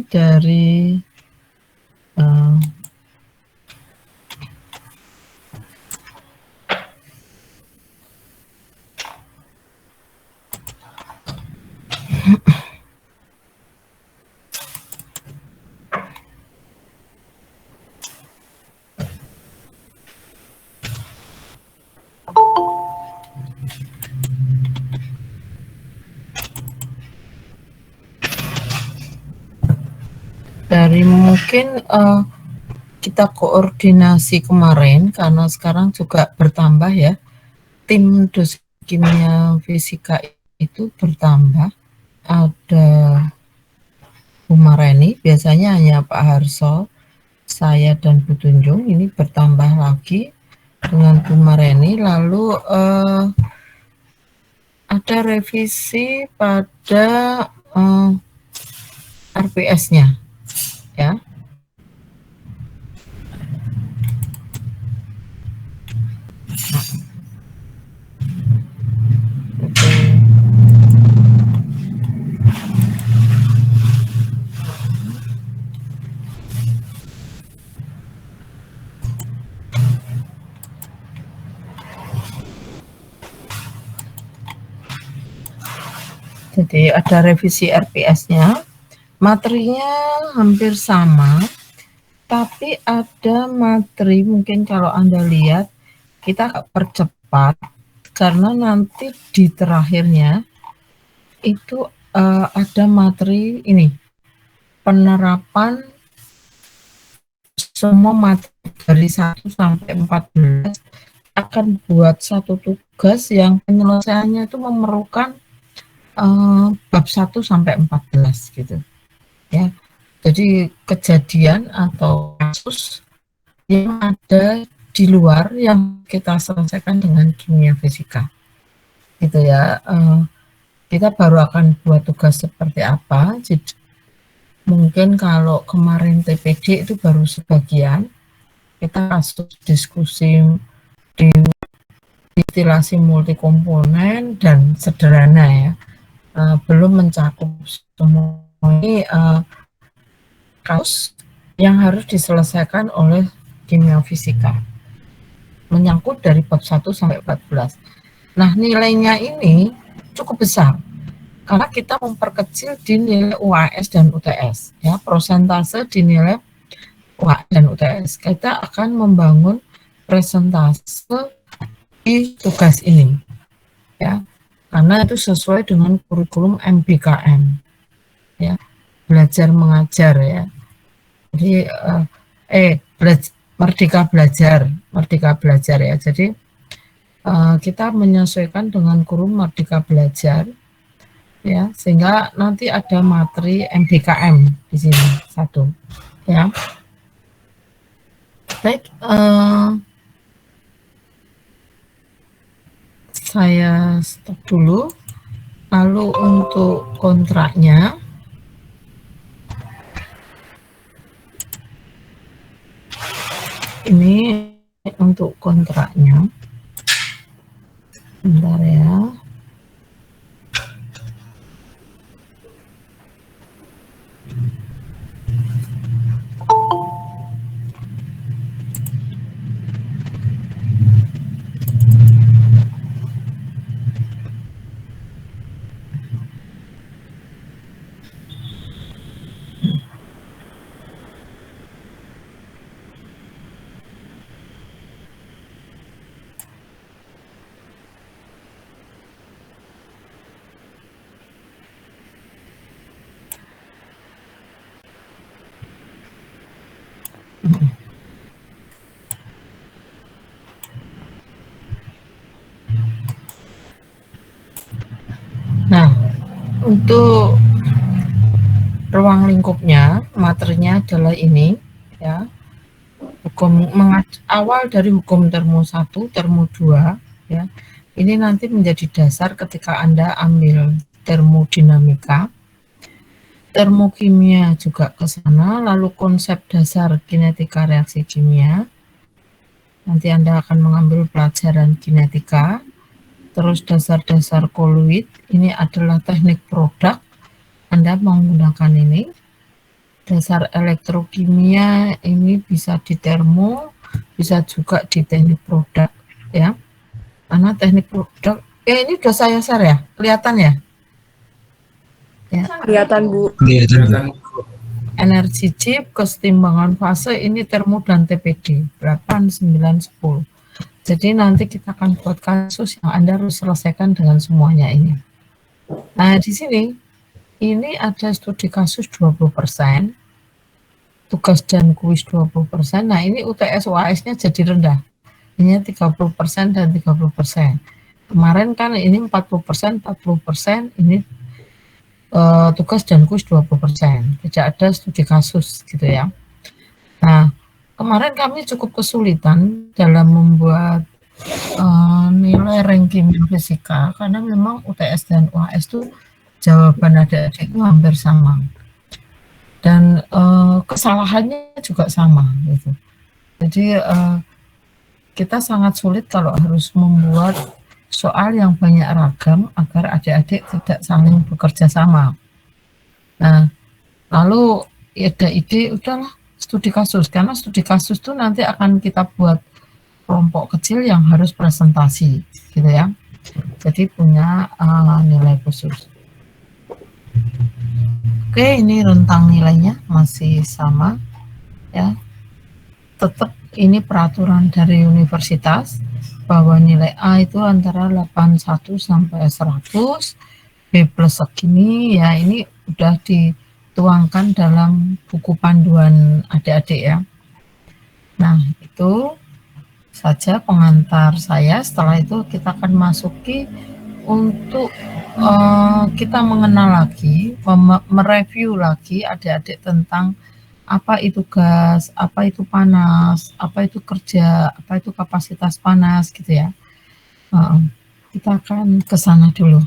dari mungkin kita koordinasi kemarin, karena sekarang juga bertambah ya, tim dosen kimia fisika itu bertambah. Ada Bu Mareni, biasanya hanya Pak Harso, saya dan Bu Tunjung, ini bertambah lagi dengan Bu Mareni. Lalu ada revisi pada RPS-nya ya. Jadi ada revisi RPS-nya, materinya hampir sama, tapi ada materi mungkin kalau Anda lihat kita percepat karena nanti di terakhirnya itu ada materi ini, penerapan semua materi dari 1 sampai 14 akan buat satu tugas yang penyelesaiannya itu memerlukan bab 1 sampai 14 gitu ya. Jadi kejadian atau kasus yang ada di luar yang kita selesaikan dengan kimia fisika gitu ya. Kita baru akan buat tugas seperti apa. Jadi, mungkin kalau kemarin TPD itu baru sebagian, kita kasus diskusi di distilasi multikomponen dan sederhana ya, belum mencakup semua ini kasus yang harus diselesaikan oleh kimia fisika, menyangkut dari bab 1 sampai 14. Nah, nilainya ini cukup besar karena kita memperkecil di nilai UAS dan UTS ya, prosentase di nilai UAS dan UTS. Kita akan membangun presentase di tugas ini ya, karena itu sesuai dengan kurikulum MBKM ya, belajar mengajar ya. Jadi merdeka belajar ya. Jadi kita menyesuaikan dengan kurikulum merdeka belajar ya, sehingga nanti ada materi MBKM di sini satu ya. Baik, saya stop dulu. Lalu untuk kontraknya, ini untuk kontraknya, bentar ya. Nah, untuk ruang lingkupnya, materinya adalah ini ya. Hukum awal dari hukum termo 1, termo 2 ya. Ini nanti menjadi dasar ketika Anda ambil termodinamika. Termokimia juga ke sana, lalu konsep dasar kinetika reaksi kimia. Nanti Anda akan mengambil pelajaran kinetika. Terus dasar-dasar koloid, ini adalah teknik produk. Anda menggunakan ini. dasar elektrokimia ini bisa di termo, bisa juga di teknik produk ya. Karena teknik produk, ini udah saya share ya, kelihatan ya? Ya. Kelihatan Bu. Kelihatan. Energi chip, kesetimbangan fase ini termo dan TPD 8, 9, 10. Jadi nanti kita akan buat kasus yang Anda harus selesaikan dengan semuanya ini. Nah, di sini ini ada studi kasus 20%, tugas dan kuis 20%. Nah, ini UTS UAS-nya jadi rendah. Ini 30% dan 30%. Kemarin kan ini 40%, 40%, ini tugas dan kuis 20%. Tidak ada studi kasus gitu ya. Nah, kemarin kami cukup kesulitan dalam membuat nilai ranking fisika karena memang UTS dan UAS itu jawaban adik-adik itu hampir sama. Dan kesalahannya juga sama gitu. Jadi kita sangat sulit kalau harus membuat soal yang banyak ragam agar adik-adik tidak saling bekerja sama. Nah, lalu ada ide udahlah studi kasus, karena studi kasus itu nanti akan kita buat kelompok kecil yang harus presentasi gitu ya. Jadi punya nilai khusus. Oke, ini rentang nilainya masih sama ya. Tetap ini peraturan dari universitas bahwa nilai A itu antara 81 sampai 100, B plus segini ya, ini udah dituangkan dalam buku panduan adik-adik ya. Nah, itu saja pengantar saya. Setelah itu kita akan masuki untuk kita mengenal lagi, mereview lagi adik-adik tentang apa itu gas, apa itu panas, apa itu kerja, apa itu kapasitas panas gitu ya. Kita akan ke sana dulu.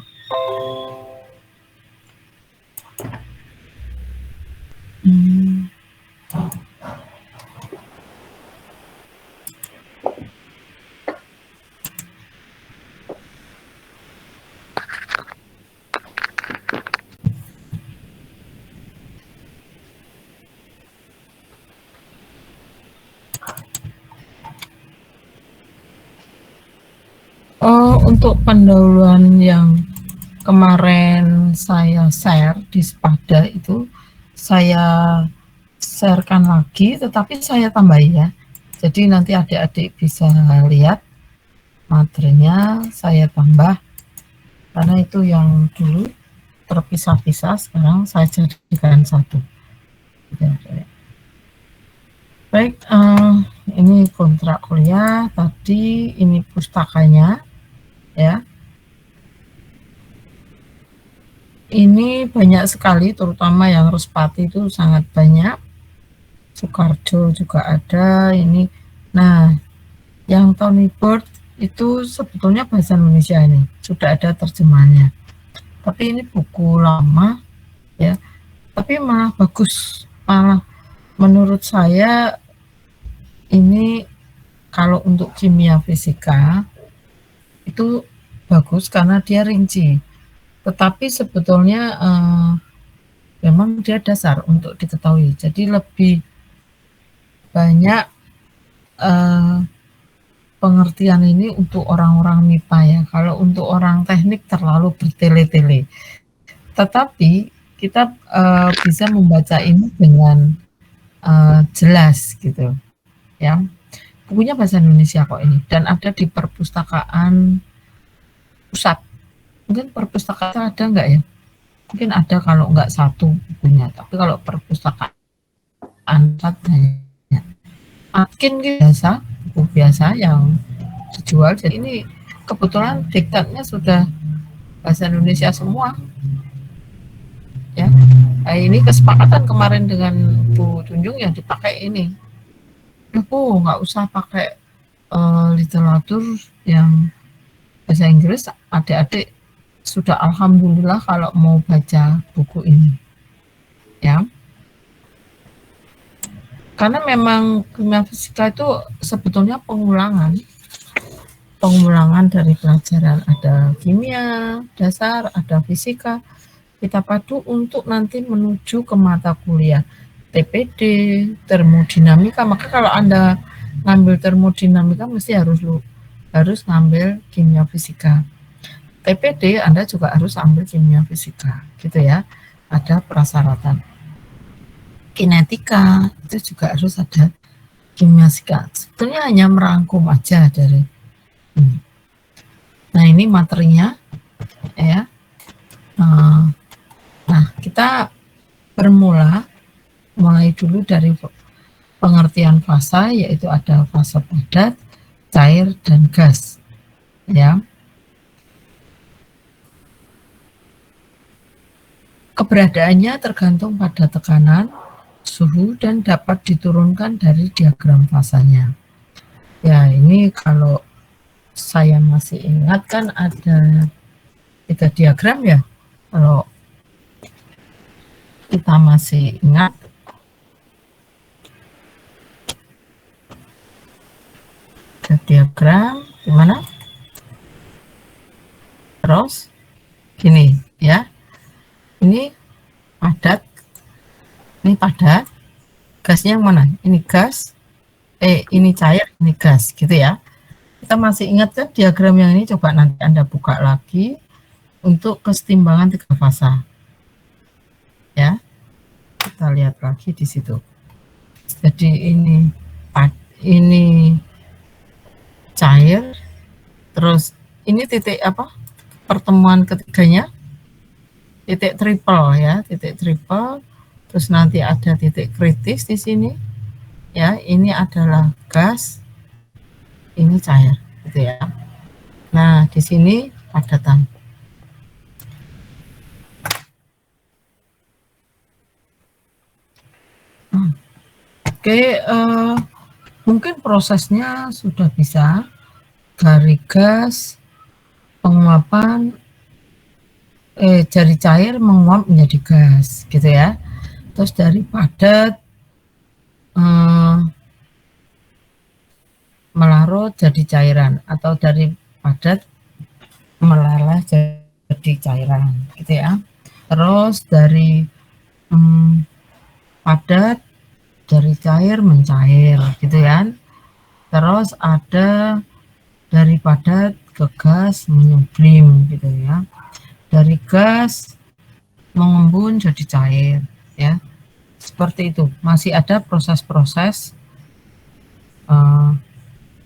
Untuk pendahuluan yang kemarin saya share di Sepada itu saya sharekan lagi, tetapi saya tambah ya. Jadi nanti adik-adik bisa lihat materinya saya tambah, karena itu yang dulu terpisah-pisah, sekarang saya jadikan satu. Baik, ini kontrak kuliah tadi, ini pustakanya ya. Ini banyak sekali, terutama yang Respati itu sangat banyak. Soekarjo juga ada ini. Nah, yang Tony Bird itu sebetulnya bahasa Indonesia, ini sudah ada terjemahannya. Tapi ini buku lama ya. Tapi malah bagus, malah menurut saya ini kalau untuk kimia fisika itu bagus karena dia rinci. Tetapi sebetulnya memang dia dasar untuk diketahui. Jadi lebih banyak pengertian ini untuk orang-orang MIPA ya. Kalau untuk orang teknik terlalu bertele-tele. Tetapi kita bisa membaca ini dengan jelas gitu ya. Bukunya bahasa Indonesia kok ini, dan ada di perpustakaan pusat. Mungkin perpustakaan ada enggak ya? Mungkin ada, kalau enggak satu bukunya, tapi kalau perpustakaan banyak. Atkin biasa, buku biasa yang dijual. Jadi ini kebetulan diktatnya sudah bahasa Indonesia semua. Ya, nah, ini kesepakatan kemarin dengan Bu Tunjung yang dipakai ini. Bu, nggak usah pakai literatur yang bahasa Inggris, adik-adik sudah alhamdulillah kalau mau baca buku ini ya, karena memang kimia fisika itu sebetulnya pengulangan dari pelajaran. Ada kimia dasar, ada fisika, kita padu untuk nanti menuju ke mata kuliah. TPD, termodinamika. Maka kalau Anda ngambil termodinamika mesti harus ngambil kimia fisika. TPD Anda juga harus ambil kimia fisika, gitu ya. Ada persyaratan. Kinetika itu juga harus ada kimia fisika. Sebetulnya hanya merangkum aja dari ini. Nah, ini materinya ya. Nah, kita mulai dulu dari pengertian fasa, yaitu ada fase padat, cair, dan gas. Ya. Keberadaannya tergantung pada tekanan, suhu, dan dapat diturunkan dari diagram fasanya. Ya, ini kalau saya masih ingat kan ada 3 diagram ya. Kalau kita masih ingat, ada diagram gimana? Terus gini ya. Ini padat, gasnya yang mana? Ini gas, ini cair, ini gas, gitu ya. Kita masih ingat kan diagram yang ini? Coba nanti Anda buka lagi untuk kesetimbangan 3 fasa. Ya, kita lihat lagi di situ. Jadi ini cair, terus ini titik apa? Pertemuan ketiganya. Titik triple ya, titik triple, terus nanti ada titik kritis di sini ya. Ini adalah gas, ini cair, gitu ya. Nah, di sini padatan. Oke, mungkin prosesnya sudah bisa dari gas penguapan dari cair menguap menjadi gas, gitu ya. Terus dari padat melarut jadi cairan, atau dari padat meleleh jadi cairan, gitu ya. Terus dari padat dari cair mencair, gitu ya. Terus ada dari padat ke gas menyublim, gitu ya. Dari gas mengembun jadi cair, ya. Seperti itu. Masih ada proses-proses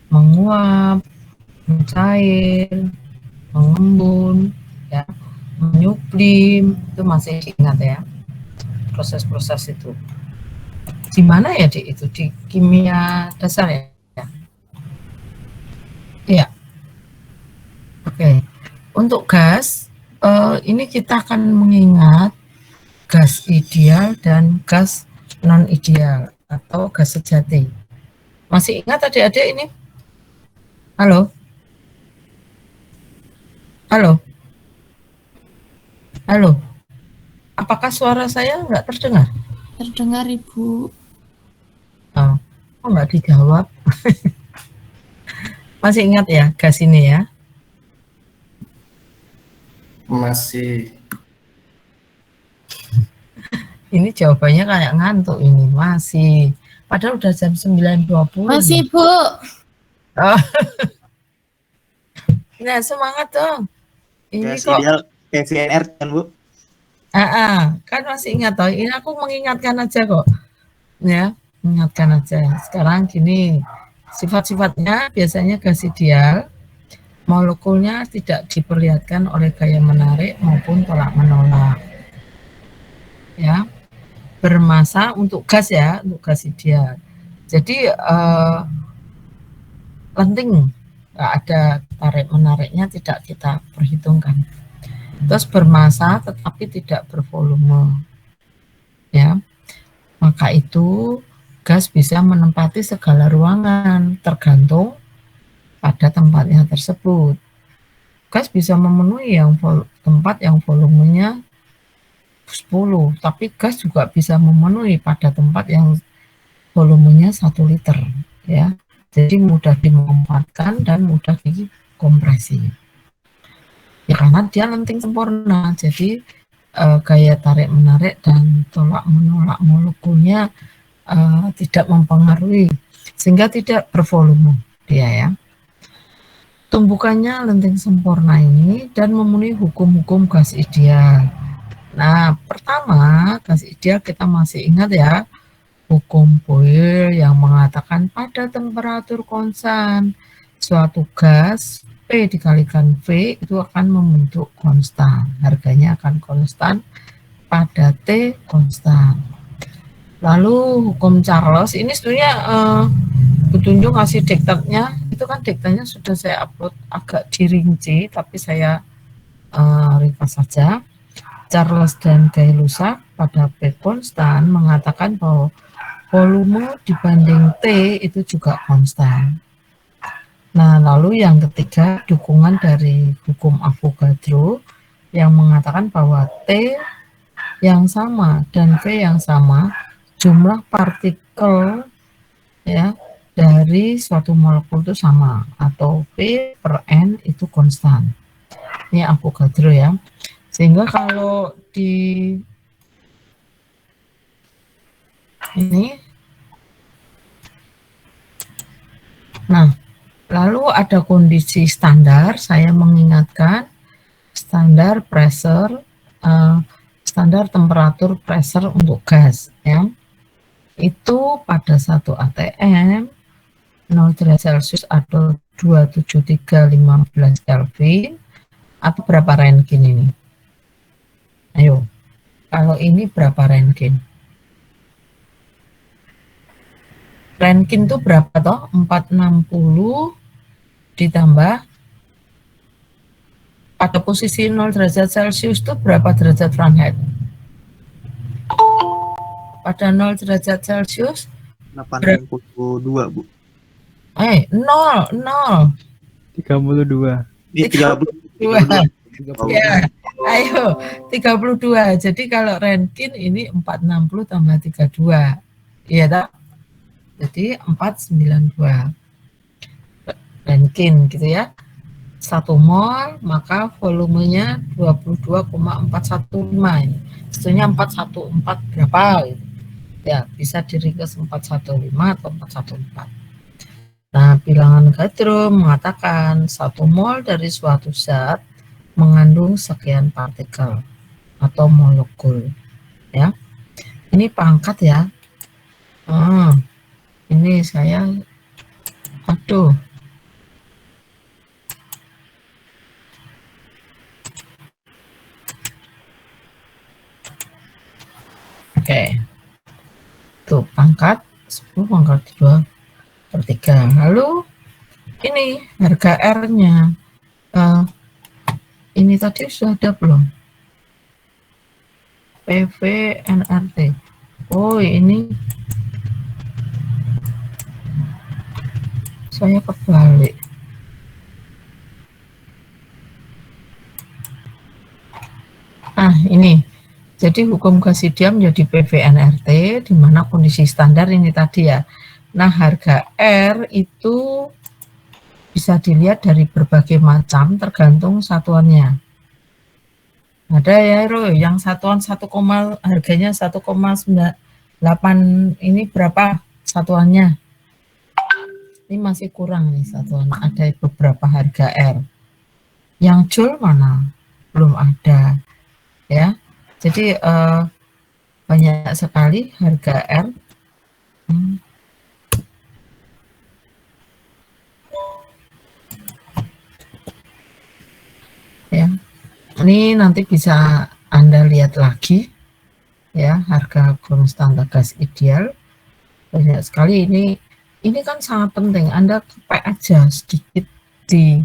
menguap, mencair, mengembun, ya, menyublim, itu masih ingat ya, proses-proses itu. Di mana ya itu di kimia dasar ya? Iya. Oke. Untuk gas, ini kita akan mengingat gas ideal dan gas non ideal atau gas sejati. Masih ingat adik-adik ini? Halo? Halo? Halo? Apakah suara saya nggak terdengar? Terdengar, Ibu. Oh, kok nggak dijawab? Masih ingat ya gas ini ya? Masih. Ini jawabannya kayak ngantuk ini. Masih. Padahal udah jam 9.20. Masih, Bu. Oh. Nah, semangat dong. Ini gas kok ideal CNR kan, Bu? Kan masih ingat toh. Ini aku mengingatkan aja kok. Ya, mengingatkan aja. Sekarang gini, sifat-sifatnya biasanya gas ideal, molekulnya tidak diperlihatkan oleh gaya menarik maupun tolak menolak. Ya, bermassa untuk gas ya, untuk gas ideal. Jadi lenting, nggak ada tarik menariknya, tidak kita perhitungkan. Terus bermassa tetapi tidak bervolume. Ya. Maka itu gas bisa menempati segala ruangan tergantung pada tempatnya tersebut. Gas bisa memenuhi tempat yang volumenya 10, tapi gas juga bisa memenuhi pada tempat yang volumenya 1 liter, ya. Jadi mudah dimanfaatkan dan mudah dikompresi. Ya, karena dia lenting sempurna, jadi gaya tarik-menarik dan tolak-menolak molekulnya tidak mempengaruhi, sehingga tidak bervolume dia ya. Tumbukannya lenting sempurna ini dan memenuhi hukum-hukum gas ideal. Nah, pertama, gas ideal kita masih ingat ya, hukum Boyle yang mengatakan pada temperatur konstan suatu gas P dikalikan V itu akan membentuk konstan. Harganya akan konstan pada T konstan. Lalu hukum Charles ini sebenarnya petunjuk kasih diktatnya, itu kan diktatnya sudah saya upload agak dirinci, tapi saya ringkas saja. Charles dan Gay-Lussac pada P konstan mengatakan bahwa volume dibanding T itu juga konstan. Nah, lalu yang ketiga, dukungan dari hukum Avogadro yang mengatakan bahwa T yang sama dan V yang sama, jumlah partikel ya dari suatu molekul itu sama, atau P per N itu konstan. Ini Avogadro ya. Sehingga kalau di ini, nah, lalu ada kondisi standar. Saya mengingatkan standar pressure, standar temperatur pressure untuk gas ya. Itu pada 1 atm 0 derajat Celcius atau 27315 Kelvin atau berapa Rentgen ini? Ayo, kalau ini berapa Rentgen? Rentgen itu berapa toh? 460 ditambah pada posisi 0 derajat Celcius itu berapa derajat Fahrenheit? Pada 0 derajat Celcius 82, Bu. 0 32. Ini 32. Ya, ayo 32. Jadi kalau Rentgen ini 460 tambah 32. Iya tak? Jadi 492. Rentgen gitu ya. 1 mol maka volumenya 22,415 ini. Sebetulnya 414 berapa gitu. Ya, bisa diringkas 415 atau 414. Nah, bilangan Avogadro mengatakan 1 mol dari suatu zat mengandung sekian partikel atau molekul ya. Ini pangkat ya. Ini saya aduh. Oke. Tuh pangkat 10 pangkat 2 per 3. Lalu ini harga R-nya. Ini tadi sudah ada belum? PV NRT. Oh, ini saya kebalik. Nah, ini. Jadi hukum gas ideal menjadi PV NRT, di mana kondisi standar ini tadi ya. Nah, harga R itu bisa dilihat dari berbagai macam tergantung satuannya. Ada ya, yang satuan harganya 1,98 ini berapa satuannya? Ini masih kurang nih satuan. Ada beberapa harga R. Yang joule mana? Belum ada. Ya. Jadi banyak sekali harga R. Ya, ini nanti bisa Anda lihat lagi ya, harga konstan gas ideal banyak sekali. Ini kan sangat penting. Anda kepak aja sedikit di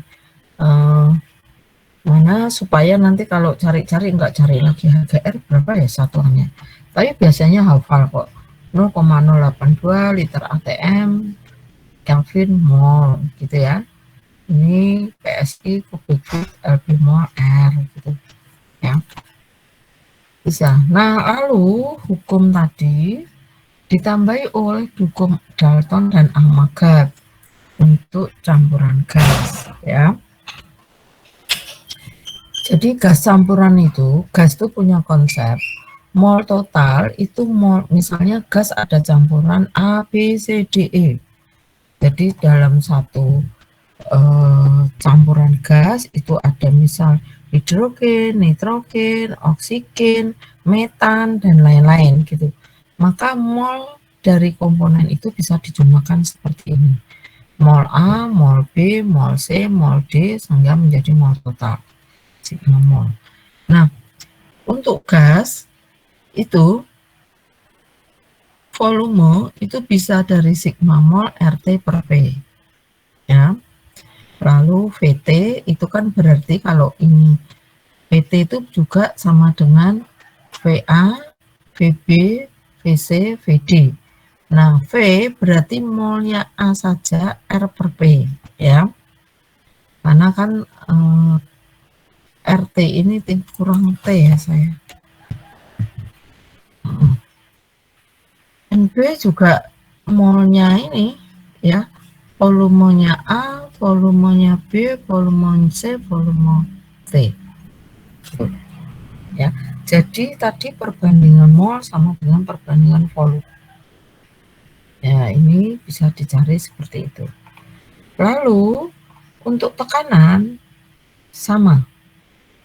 mana supaya nanti kalau cari-cari nggak cari lagi harga R berapa ya satuannya. Tapi biasanya hafal kok. 0,082 liter ATM Kelvin mol gitu ya. Ini PSI kubik feet LB mol R gitu ya. Bisa. Nah, lalu hukum tadi ditambahi oleh hukum Dalton dan Amagat untuk campuran gas ya. Jadi gas campuran itu, gas itu punya konsep mol total itu mol, misalnya gas ada campuran A, B, C, D, E. Jadi dalam satu campuran gas itu ada misal hidrogen, nitrogen, oksigen, metan, dan lain-lain gitu. Maka mol dari komponen itu bisa dijumlahkan seperti ini. Mol A, mol B, mol C, mol D, sehingga menjadi mol total. Sigma mol. Nah, untuk gas itu volume itu bisa dari sigma mol RT per P. Ya. Lalu VT itu kan berarti kalau ini VT itu juga sama dengan VA, VB, VC, VD. Nah, V berarti molnya A saja R per P, ya. Karena kan RT ini kurang T ya saya. NB juga molnya ini, ya. Volumenya A, volumenya B, volume C, volume T. Ya, jadi tadi perbandingan mol sama dengan perbandingan volume. Ya, ini bisa dicari seperti itu. Lalu untuk tekanan sama,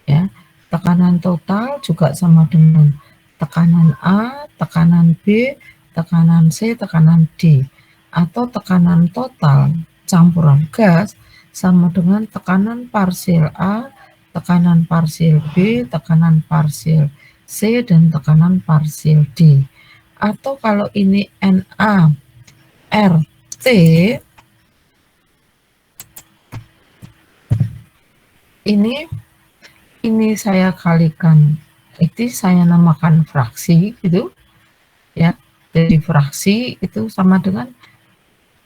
ya. Tekanan total juga sama dengan tekanan A, tekanan B, tekanan C, tekanan D. Atau tekanan total campuran gas sama dengan tekanan parsial A, tekanan parsial B, tekanan parsial C, dan tekanan parsial D. Atau kalau ini Na, RT, ini saya kalikan, itu saya namakan fraksi gitu, ya. Jadi fraksi itu sama dengan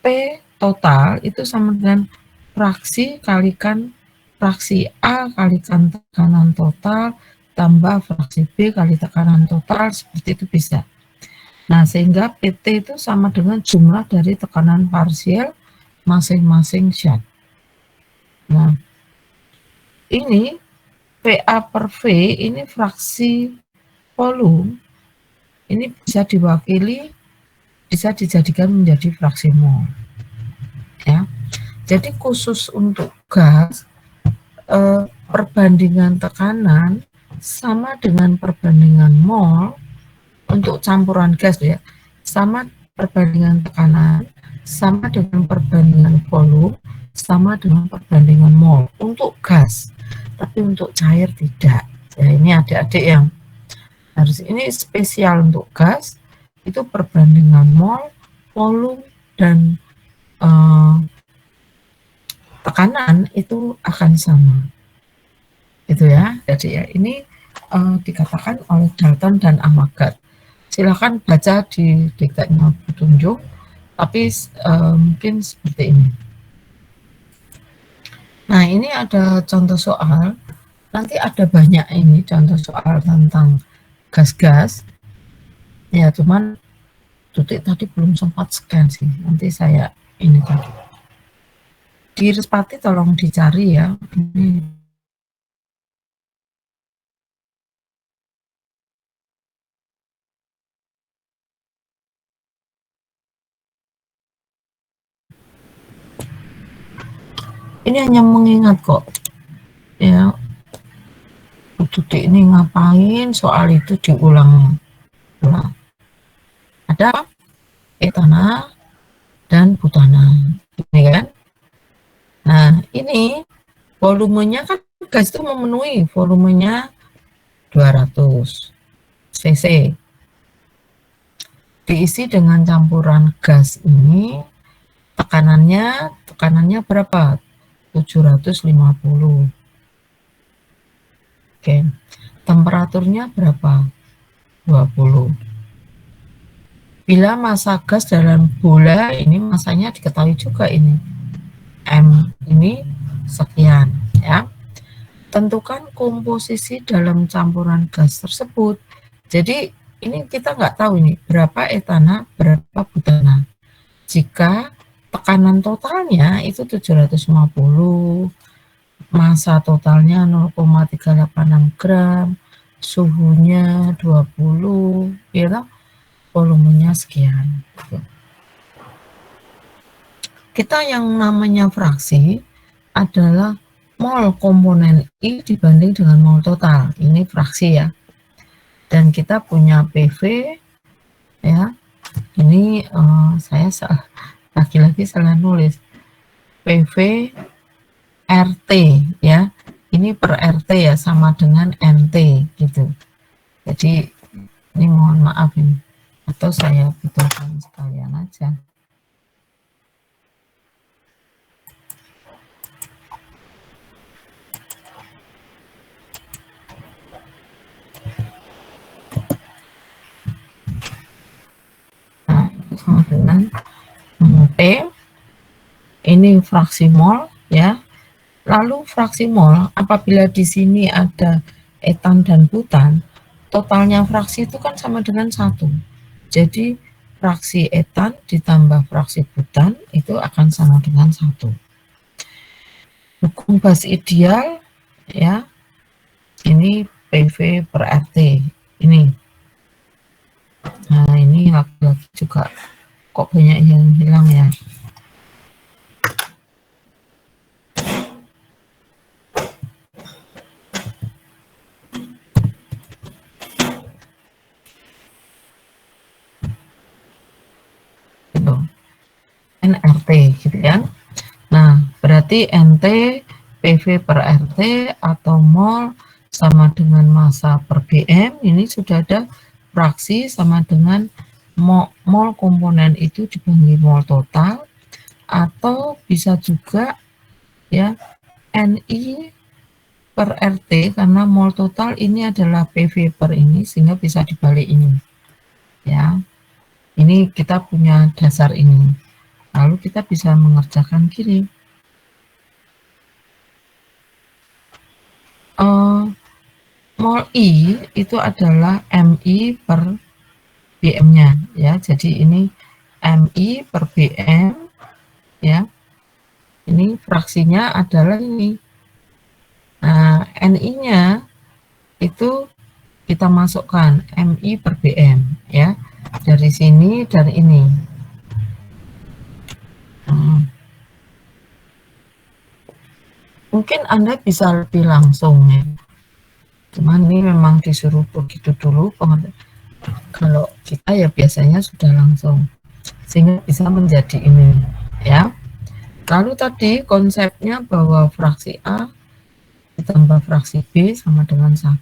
P total itu sama dengan fraksi kalikan fraksi A kalikan tekanan total tambah fraksi B kali tekanan total, seperti itu bisa. Nah, sehingga PT itu sama dengan jumlah dari tekanan parsial masing-masing zat. Nah, ini PA per V ini fraksi volume, ini bisa diwakili, bisa dijadikan menjadi fraksi mol. Ya, jadi khusus untuk gas, perbandingan tekanan sama dengan perbandingan mol untuk campuran gas ya, sama perbandingan tekanan sama dengan perbandingan volume sama dengan perbandingan mol untuk gas, tapi untuk cair tidak. Ya, ini adik-adik yang harus, ini spesial untuk gas itu perbandingan mol, volume, dan tekanan itu akan sama, itu ya. Jadi ya ini dikatakan oleh Dalton dan Amagat. Silahkan baca di diktatnya petunjuk, tapi mungkin seperti ini. Nah, ini ada contoh soal, nanti ada banyak ini contoh soal tentang gas-gas ya, cuman Tutik tadi belum sempat scan sih, nanti saya ini tadi di Respati tolong dicari ya. Ini hanya mengingat kok ya, Tutik ini ngapain soal itu diulang. Ada etana dan butana, ini kan. Nah, ini volumenya kan gas itu memenuhi volumenya 200 cc. Diisi dengan campuran gas ini, tekanannya berapa? 750. Oke. Temperaturnya berapa? 20. Bila massa gas dalam bola ini, massanya diketahui juga ini. M ini sekian ya. Tentukan komposisi dalam campuran gas tersebut. Jadi ini kita nggak tahu ini berapa etana, berapa butana. Jika tekanan totalnya itu 750, massa totalnya 0,386 gram, suhunya 20, ya toh, volumenya sekian. Kita yang namanya fraksi adalah mol komponen I dibanding dengan mol total. Ini fraksi ya. Dan kita punya PV ya. Ini saya lagi-lagi salah nulis. PV RT ya. Ini per RT ya, sama dengan NT gitu. Jadi ini mohon maaf ini. Atau saya betulkan sekalian aja. Sama dengan P, ini fraksi mol ya. Lalu fraksi mol apabila di sini ada etan dan butan, totalnya fraksi itu kan sama dengan 1. Jadi fraksi etan ditambah fraksi butan itu akan sama dengan 1. Hukum Bas ideal ya, ini PV per RT ini. Nah ini lagi-lagi juga kok banyak yang hilang ya. Gitu. NRT gitu ya. Nah berarti NT PV per RT atau mol sama dengan massa per BM, ini sudah ada fraksi sama dengan mol komponen itu dibagi mol total, atau bisa juga ya NI per RT karena mol total ini adalah PV per ini sehingga bisa dibalik ini ya. Ini kita punya dasar ini, lalu kita bisa mengerjakan gini. Mol I itu adalah MI per BM-nya ya. Jadi ini MI per BM ya. Ini fraksinya adalah ini. Nah, NI-nya itu kita masukkan MI per BM ya. Dari sini, dari ini. Mungkin Anda bisa lebih langsung ya. Cuman ini memang disuruh begitu dulu. Kalau kita ya biasanya sudah langsung. Sehingga bisa menjadi ini ya. Lalu tadi konsepnya bahwa fraksi A ditambah fraksi B sama dengan 1.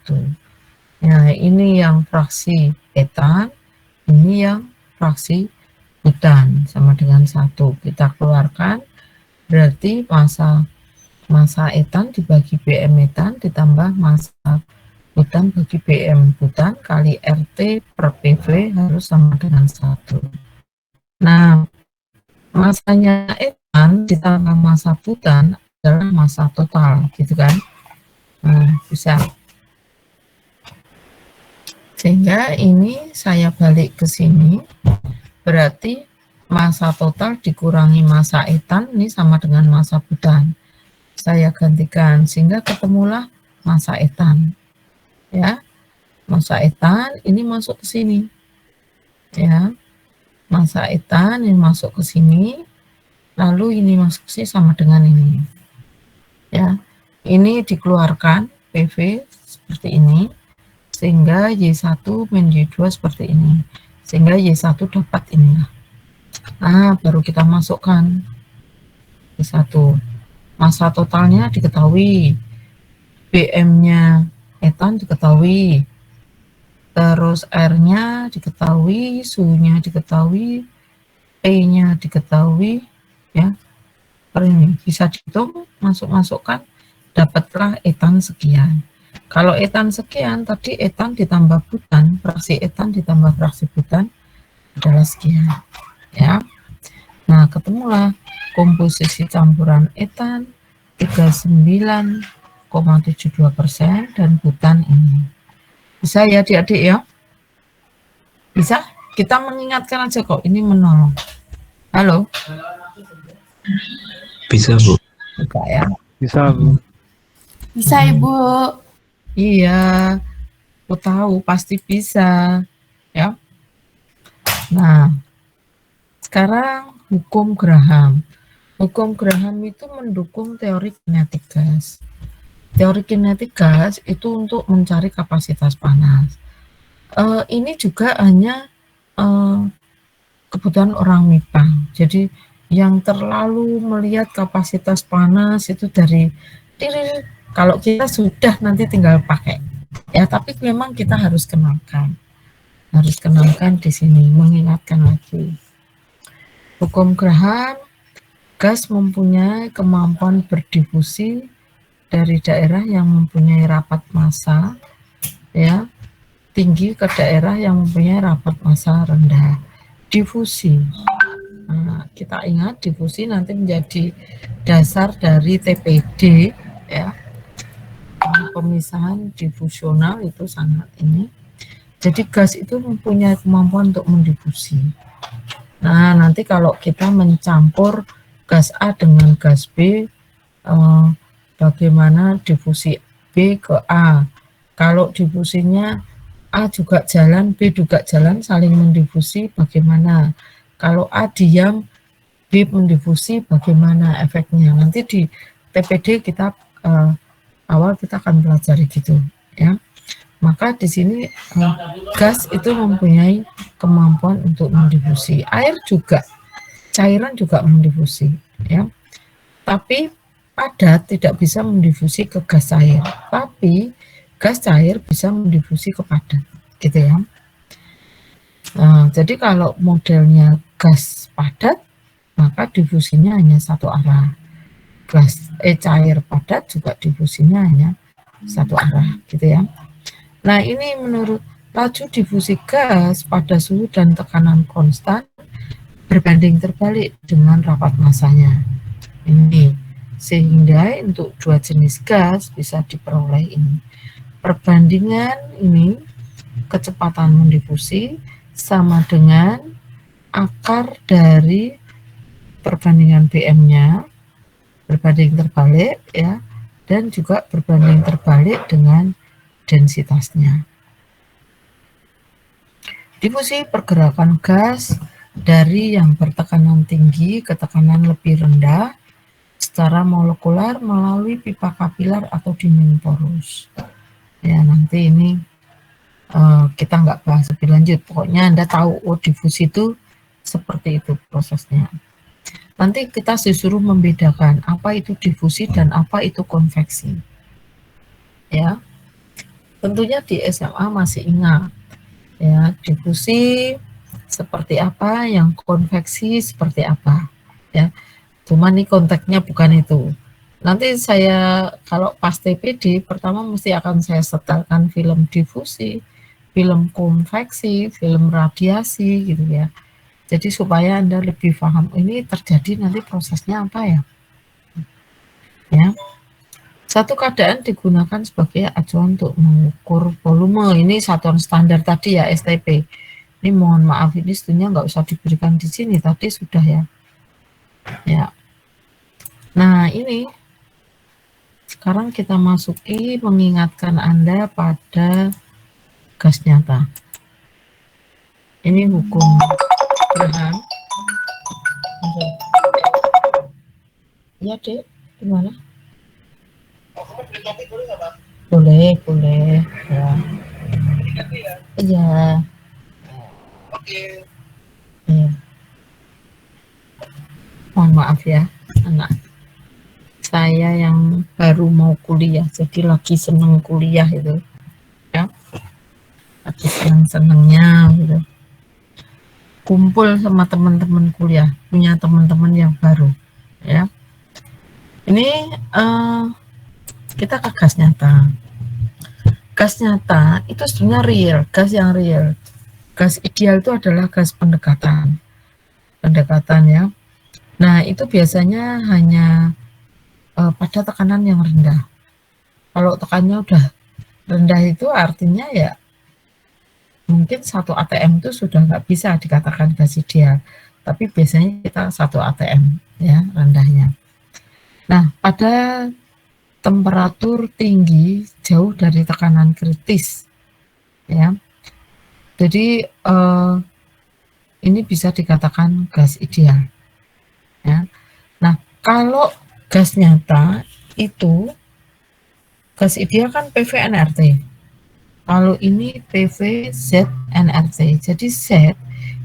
Nah ini yang fraksi etan, ini yang fraksi butan sama dengan 1. Kita keluarkan, berarti massa etan dibagi BM etan ditambah massa butan bagi BM butan kali RT per PV harus sama dengan 1. Nah massanya etan ditambah massa butan adalah massa total gitu kan. Nah bisa, sehingga ini saya balik ke sini, berarti massa total dikurangi massa etan ini sama dengan massa butan. Saya gantikan sehingga ketemulah massa etan ya. Massa etan ini masuk ke sini ya. Massa etan ini masuk ke sini, lalu ini masuk ke sini sama dengan ini ya. Ini dikeluarkan PV seperti ini sehingga Y1 min Y2 seperti ini, sehingga Y1 dapat inilah. Nah baru kita masukkan Y1. Massa totalnya diketahui, BM-nya etan diketahui, terus R-nya diketahui, suhunya diketahui, P-nya diketahui ya. Ini bisa dihitung, masukkan, dapatlah etan sekian. Kalau etan sekian, tadi etan ditambah butan, fraksi etan ditambah fraksi butan adalah sekian ya. Nah ketemulah komposisi campuran etan 39,72% dan butan ini. Bisa ya adik-adik ya? Bisa? Kita mengingatkan aja kok, ini menolong. Halo? Bisa, Bu. Bisa ya? Bisa, Bu. Bisa Ibu. Iya, aku tahu pasti bisa, ya. Nah, sekarang hukum Graham. Hukum Graham itu mendukung teori kinetik gas. Teori kinetik gas itu untuk mencari kapasitas panas. Ini juga hanya kebutuhan orang MIPA. Jadi yang terlalu melihat kapasitas panas itu dari kalau kita sudah nanti tinggal pakai. Ya, tapi memang kita harus kenalkan di sini, mengingatkan lagi. Hukum Graham, gas mempunyai kemampuan berdifusi dari daerah yang mempunyai rapat massa, ya, tinggi ke daerah yang mempunyai rapat massa rendah. Difusi. Nah, kita ingat difusi nanti menjadi dasar dari TPD, ya. Pemisahan difusional itu sangat ini. Jadi gas itu mempunyai kemampuan untuk mendifusi. Nah, nanti kalau kita mencampur gas A dengan gas B, bagaimana difusi B ke A? Kalau difusinya A juga jalan, B juga jalan, saling mendifusi, bagaimana? Kalau A diam, B mendifusi, bagaimana efeknya? Nanti di TPD kita awal kita akan pelajari gitu, ya. Maka di sini gas itu mempunyai kemampuan untuk mendifusi. Air juga, cairan juga mendifusi, ya. Tapi padat tidak bisa mendifusi ke gas cair, tapi gas cair bisa mendifusi ke padat, gitu ya. Nah, jadi kalau modelnya gas padat, maka difusinya hanya satu arah. Cair padat juga difusinya hanya satu arah, gitu ya. Nah, ini menurut laju difusi gas pada suhu dan tekanan konstan berbanding terbalik dengan rapat massanya. Ini sehingga untuk dua jenis gas bisa diperoleh ini. Perbandingan ini kecepatan mendifusi sama dengan akar dari perbandingan BM-nya berbanding terbalik, ya, dan juga berbanding terbalik dengan densitasnya. Difusi pergerakan gas dari yang bertekanan tinggi ke tekanan lebih rendah secara molekular melalui pipa kapiler atau dinding porus. Ya, nanti ini kita nggak bahas lebih lanjut. Pokoknya Anda tahu, oh difusi itu seperti itu prosesnya. Nanti kita disuruh membedakan apa itu difusi dan apa itu konveksi. Ya. Tentunya di SMA masih ingat, ya, difusi seperti apa, yang konveksi seperti apa, ya. Cuma nih konteksnya bukan itu. Nanti saya kalau pas TPD pertama mesti akan saya setelkan film difusi, film konveksi, film radiasi, gitu ya. Jadi supaya Anda lebih paham ini terjadi nanti prosesnya apa ya. Ya. Satu keadaan digunakan sebagai acuan untuk mengukur volume. Ini satuan standar tadi ya, STP. Ini mohon maaf, ini sebenarnya nggak usah diberikan di sini, tadi sudah ya. Ya. Nah, ini sekarang kita masuki mengingatkan Anda pada gas nyata. Ini hukum Graham. Ya, Dek, gimana? Boleh, ya. Iya. Iya. Mohon maaf ya, anak saya yang baru mau kuliah, jadi lagi seneng kuliah itu, ya. Lagi seneng-senengnya gitu. Kumpul sama teman-teman kuliah, punya teman-teman yang baru, ya. Ini kita ke gas nyata. Gas nyata itu sebenarnya real, gas yang real. Gas ideal itu adalah gas pendekatan ya. Nah, itu biasanya hanya pada tekanan yang rendah. Kalau tekanannya udah rendah itu artinya ya mungkin 1 atm itu sudah nggak bisa dikatakan gas ideal. Tapi biasanya kita 1 atm ya rendahnya. Nah, pada temperatur tinggi jauh dari tekanan kritis, ya. Jadi ini bisa dikatakan gas ideal, ya. Nah, kalau gas nyata itu gas ideal kan PV-NRT. Kalau ini PV-ZNRT. Jadi Z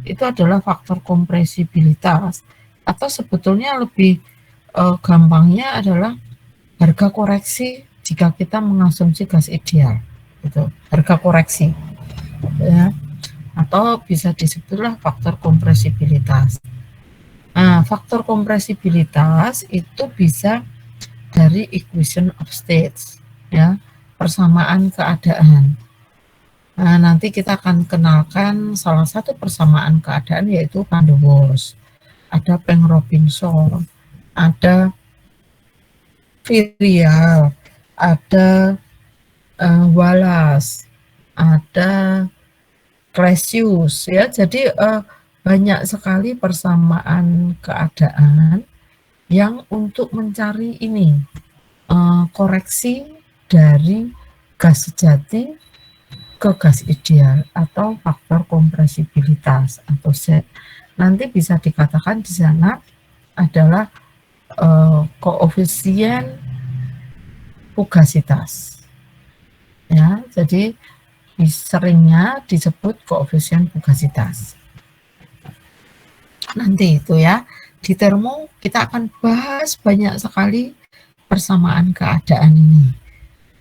itu adalah faktor kompresibilitas, atau sebetulnya lebih gampangnya adalah harga koreksi jika kita mengasumsi gas ideal, gitu. Harga koreksi, ya, atau bisa disebutlah faktor kompresibilitas. Nah, faktor kompresibilitas itu bisa dari equation of states, ya, persamaan keadaan. Nah, nanti kita akan kenalkan salah satu persamaan keadaan, yaitu Van der Waals, ada Penck-Robinson, ada Virial, ada Wallace, ada Clausius, ya. Jadi banyak sekali persamaan keadaan yang untuk mencari ini koreksi dari gas sejati ke gas ideal atau faktor kompresibilitas atau Z. Nanti bisa dikatakan di sana adalah koefisien fugasitas, ya. Jadi seringnya disebut koefisien fugasitas. Nanti itu, ya, di termo kita akan bahas banyak sekali persamaan keadaan ini.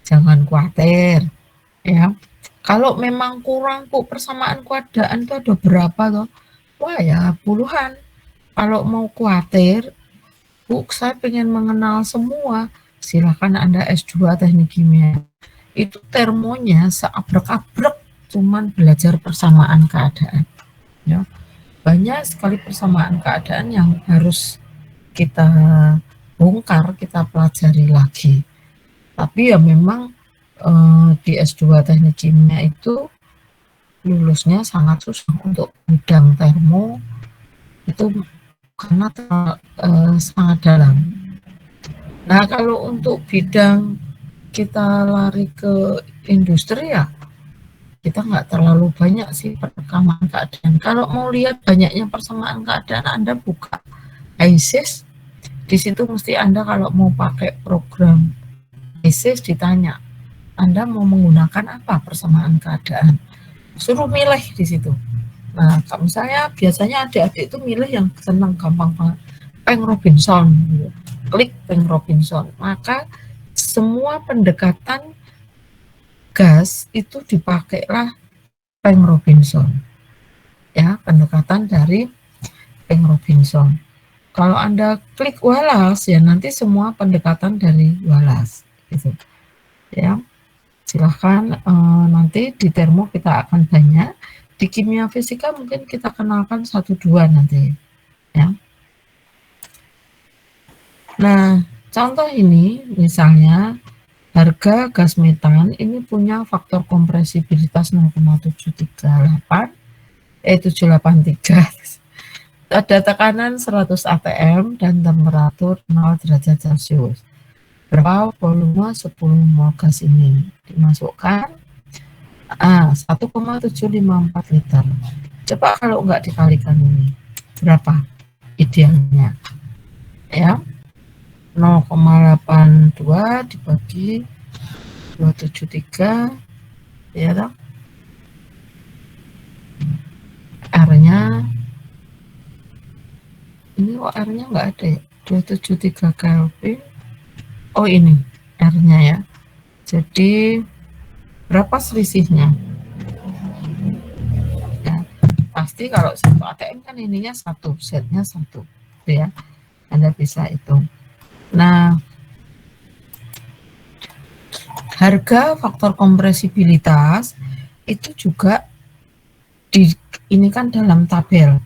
Jangan khawatir, ya. Kalau memang kurang kok persamaan keadaan itu ada berapa loh? Wah, ya puluhan. Kalau mau khawatir, Bu, saya pengen mengenal semua, silakan Anda S2 Teknik Kimia. Itu termonya seabrek-abrek, cuman belajar persamaan keadaan, ya. Banyak sekali persamaan keadaan yang harus kita bongkar, kita pelajari lagi. Tapi ya memang di S2 Teknik Kimia itu lulusnya sangat susah untuk bidang termo itu karena sangat dalam. Nah, kalau untuk bidang kita lari ke industri, ya kita nggak terlalu banyak sih persamaan keadaan. Kalau mau lihat banyaknya persamaan keadaan, Anda buka ISIS, di situ mesti Anda kalau mau pakai program ISIS ditanya, Anda mau menggunakan apa persamaan keadaan? Suruh milih di situ. Nah, kalau misalnya biasanya adik-adik itu milih yang senang, gampang banget, Penck-Robinson, klik Penck-Robinson, maka semua pendekatan gas itu dipakailah Penck-Robinson, ya, pendekatan dari Penck-Robinson. Kalau Anda klik Wallace, ya nanti semua pendekatan dari Wallace, gitu, ya. Silahkan nanti di termo kita akan banyak, di kimia fisika mungkin kita kenalkan 1-2 nanti, ya. Nah, contoh ini misalnya harga gas metan ini punya faktor kompresibilitas 0,783, 783. Ada tekanan 100 atm dan temperatur 0 derajat Celcius. Berapa volume 10 mol gas ini? Dimasukkan 1,754 liter. Coba kalau enggak dikalikan ini, berapa idealnya? Ya, 0,82 dibagi 273, ya toh? R-nya ini kok R-nya nggak ada ya? 273 Kelvin. Oh, ini R-nya, ya. Jadi berapa selisihnya? Ya, pasti kalau 1 ATM kan ininya 1, setnya 1, ya. Anda bisa hitung. Nah, harga faktor kompresibilitas itu juga ini kan dalam tabel,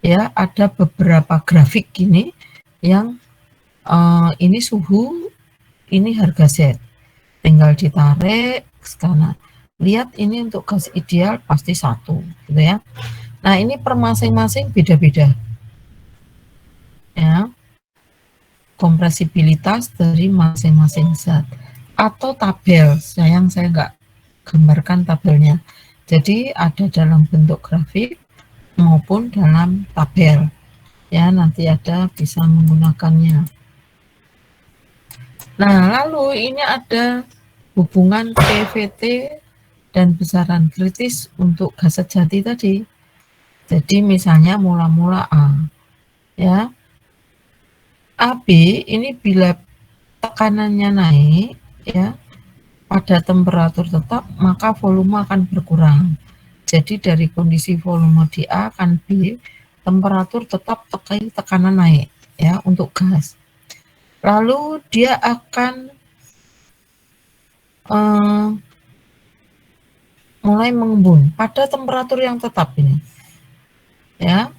ya, ada beberapa grafik gini yang ini suhu, ini harga Z, tinggal ditarik ke sana. Lihat ini untuk gas ideal pasti 1, gitu ya. Nah, ini per masing-masing beda-beda, ya. kompresibilitas dari masing-masing zat, atau tabel. Sayang saya nggak gambarkan tabelnya. Jadi ada dalam bentuk grafik maupun dalam tabel. Ya, nanti ada bisa menggunakannya. Nah, lalu ini ada hubungan PVT dan besaran kritis untuk gas sejati tadi. Jadi misalnya mula-mula A, ya. AB ini bila tekanannya naik, ya, pada temperatur tetap, maka volume akan berkurang. Jadi dari kondisi volume di A akan B, temperatur tetap, tekanan naik, ya, untuk gas. Lalu dia akan mulai mengembun pada temperatur yang tetap ini, ya,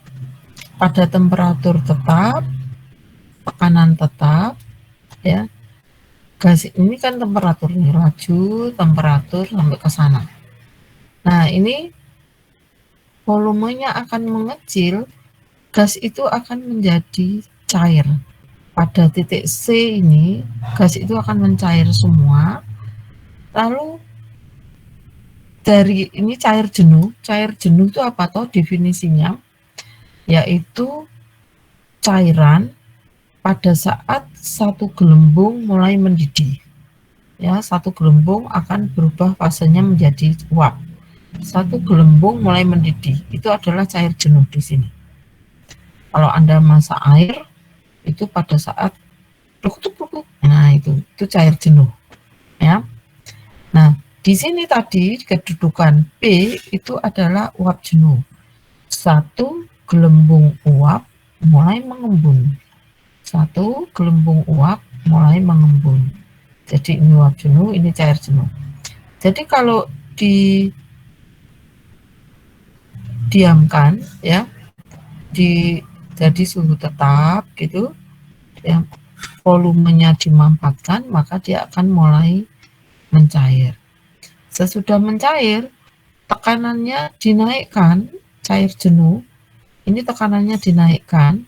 pada temperatur tetap, tekanan tetap, ya. Gas ini kan temperatur ini laju temperatur sampai ke sana. Nah, ini volumenya akan mengecil, gas itu akan menjadi cair. Pada titik C ini, gas itu akan mencair semua. Lalu dari ini cair jenuh itu apa toh definisinya? Yaitu cairan pada saat satu gelembung mulai mendidih. Ya, satu gelembung akan berubah fasenya menjadi uap. Satu gelembung mulai mendidih, itu adalah cair jenuh di sini. Kalau Anda masak air, itu pada saat nah itu cair jenuh, ya. Nah, di sini tadi kedudukan P itu adalah uap jenuh. Satu gelembung uap mulai mengembun. Satu gelembung uap mulai mengembun. Jadi ini uap jenuh, ini cair jenuh. Jadi kalau diamkan, ya, jadi suhu tetap gitu, ya, volumenya dimampatkan, maka dia akan mulai mencair. Sesudah mencair, tekanannya dinaikkan, cair jenuh, ini tekanannya dinaikkan,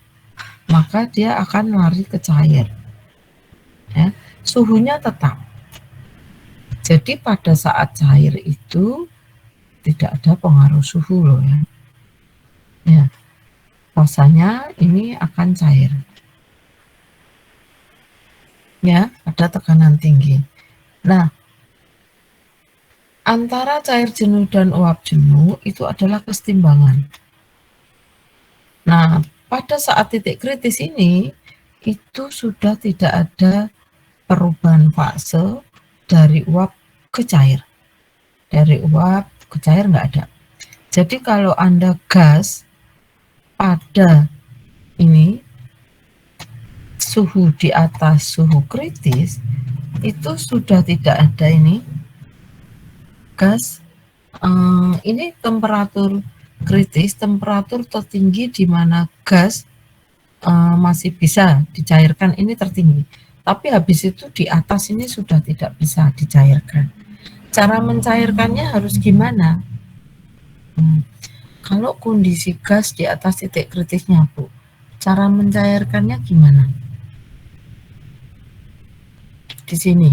maka dia akan lari ke cair. Ya, suhunya tetap. Jadi pada saat cair itu tidak ada pengaruh suhu loh, ya. Ya, rasanya ini akan cair. Ya, ada tekanan tinggi. Nah, antara cair jenuh dan uap jenuh itu adalah kesetimbangan. Nah, pada saat titik kritis ini, itu sudah tidak ada perubahan fase dari uap ke cair. Dari uap ke cair nggak ada. Jadi kalau Anda gas pada ini, suhu di atas suhu kritis, itu sudah tidak ada ini gas. Ini temperatur kritis, temperatur tertinggi di mana gas masih bisa dicairkan, ini tertinggi. Tapi habis itu di atas ini sudah tidak bisa dicairkan. Cara mencairkannya harus gimana? Kalau kondisi gas di atas titik kritisnya, Bu, cara mencairkannya gimana? Di sini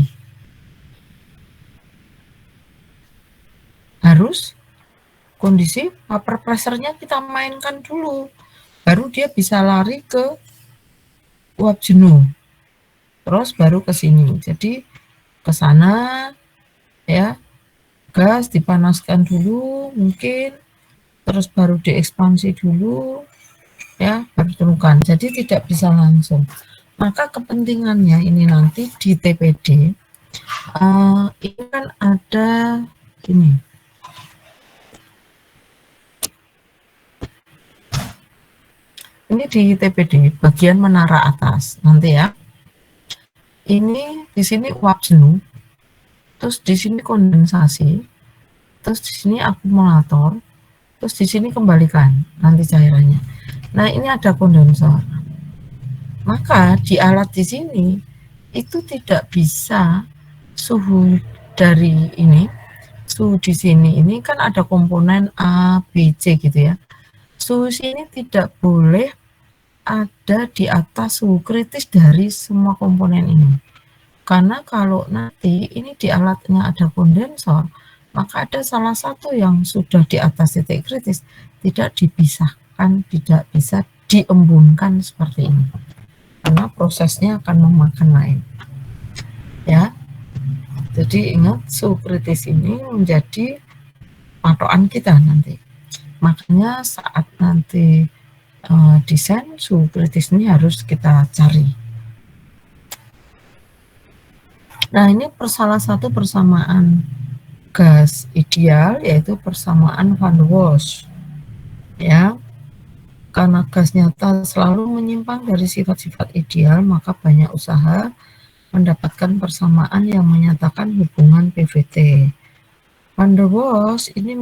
harus kondisi upper pressure-nya kita mainkan dulu, baru dia bisa lari ke uap jenuh, terus baru ke sini. Jadi ke sana, ya, gas dipanaskan dulu mungkin, terus baru diekspansi dulu, ya, baru turunkan. Jadi tidak bisa langsung. Maka kepentingannya ini nanti di TPD, ini kan ada ini. Ini di TPD bagian menara atas nanti, ya. Ini di sini uap jenuh, terus di sini kondensasi, terus di sini akumulator, terus di sini kembalikan nanti cairannya. Nah, ini ada kondensor. Maka di alat di sini itu tidak bisa suhu dari ini, suhu di sini ini kan ada komponen A, B, C gitu, ya. Suhu sini tidak boleh ada di atas suhu kritis dari semua komponen ini. Karena kalau nanti ini di alatnya ada kondensor, maka ada salah satu yang sudah di atas titik kritis, tidak dipisahkan, tidak bisa diembunkan seperti ini. Karena prosesnya akan memakan lain. Ya. Jadi ingat, suhu kritis ini menjadi patokan kita nanti. Makanya saat nanti desain, suhu kritis ini harus kita cari. Nah, ini salah satu persamaan gas ideal, yaitu persamaan Van der Waals. Ya, karena gas nyata selalu menyimpang dari sifat-sifat ideal, maka banyak usaha mendapatkan persamaan yang menyatakan hubungan PVT. Van der Waals ini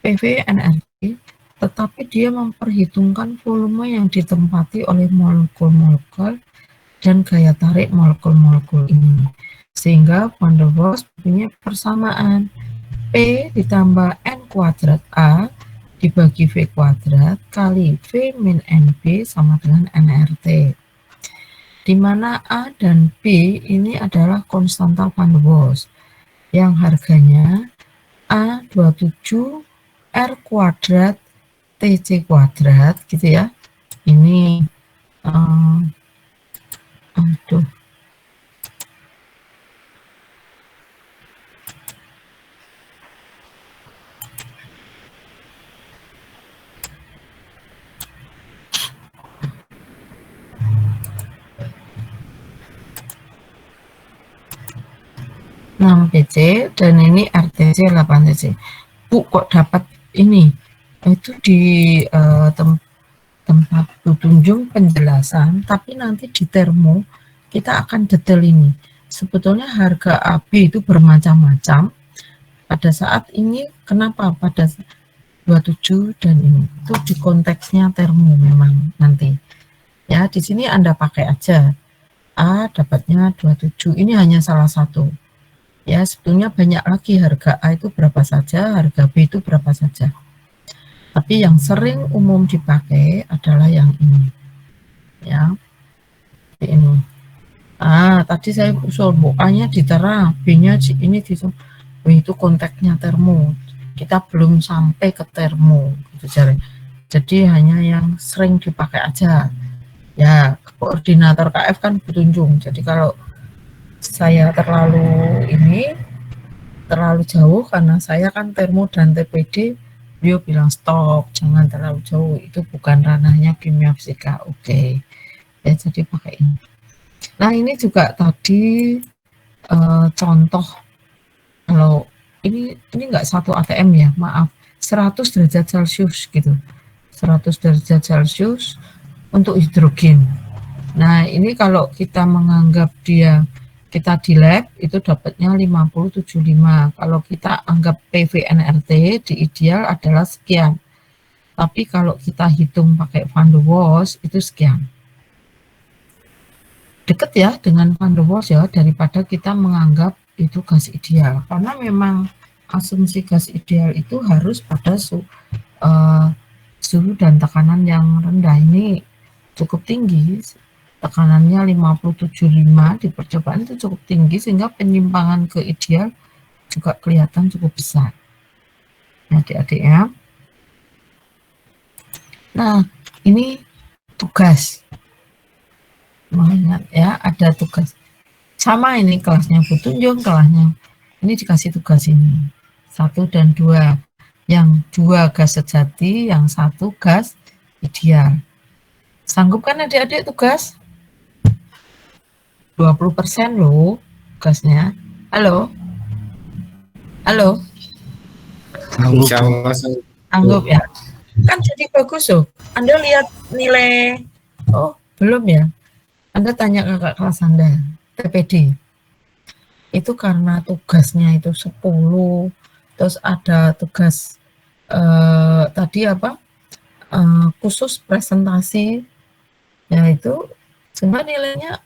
PV NRT, tetapi dia memperhitungkan volume yang ditempati oleh molekul-molekul dan gaya tarik molekul-molekul ini. Sehingga Van der Waals punya persamaan P ditambah N kuadrat A dibagi V kuadrat kali V min NB sama dengan NRT. Di mana A dan B ini adalah konstanta Van der Waals yang harganya A27 R kuadrat TC kuadrat gitu ya. Ini aduh. PC dan ini RTC 8TC. Bu, kok dapat ini? Itu di tempat Bu Tunjung penjelasan, tapi nanti di termo kita akan detail ini. Sebetulnya harga AB itu bermacam-macam. Pada saat ini, kenapa pada 27 dan ini? Itu di konteksnya termo memang nanti. Ya, di sini Anda pakai aja. A dapatnya 27, ini hanya salah satu. Ya, sebetulnya banyak lagi harga A itu berapa saja, harga B itu berapa saja. Tapi yang sering umum dipakai adalah yang ini. Ya. Ini. Tadi saya usul Bu, A-nya ditera, B-nya ini disuruh. Itu konteksnya termo. Kita belum sampai ke termo gitu jadi hanya yang sering dipakai aja. Ya, koordinator KF kan petunjuk. Jadi kalau saya terlalu jauh karena saya kan termo dan TPD, beliau bilang stop, jangan terlalu jauh, itu bukan ranahnya kimia fisika. Oke. Ya, jadi pakai ini. Nah, ini juga tadi contoh, kalau ini enggak satu ATM ya, maaf, 100 derajat Celcius gitu. 100 derajat Celcius untuk hidrogen. Nah, ini kalau kita menganggap kita di lab itu dapatnya 5075. Kalau kita anggap PV-NRT di ideal adalah sekian. Tapi kalau kita hitung pakai Van der Waals itu sekian. Deket ya dengan Van der Waals ya, daripada kita menganggap itu gas ideal. Karena memang asumsi gas ideal itu harus pada suhu dan tekanan yang rendah. Ini cukup tinggi. Tekanannya 575 di percobaan itu cukup tinggi, sehingga penyimpangan ke ideal juga kelihatan cukup besar. Ya, adik-adik ya. Nah, ini tugas. Mengingat ya, ada tugas. Sama ini kelasnya Bu Tunjung, kelasnya. Ini dikasih tugas ini. 1 dan 2. Yang 2 gas sejati, yang 1 gas ideal. Sanggup kan adik-adik tugas? 20% loh gasnya. Halo? Halo? Sanggup ya? Kan jadi bagus loh. Anda lihat nilai, oh belum ya? Anda tanya kakak kelas Anda, TPD. Itu karena tugasnya itu 10, terus ada tugas tadi apa? Khusus presentasi, ya itu sehingga nilainya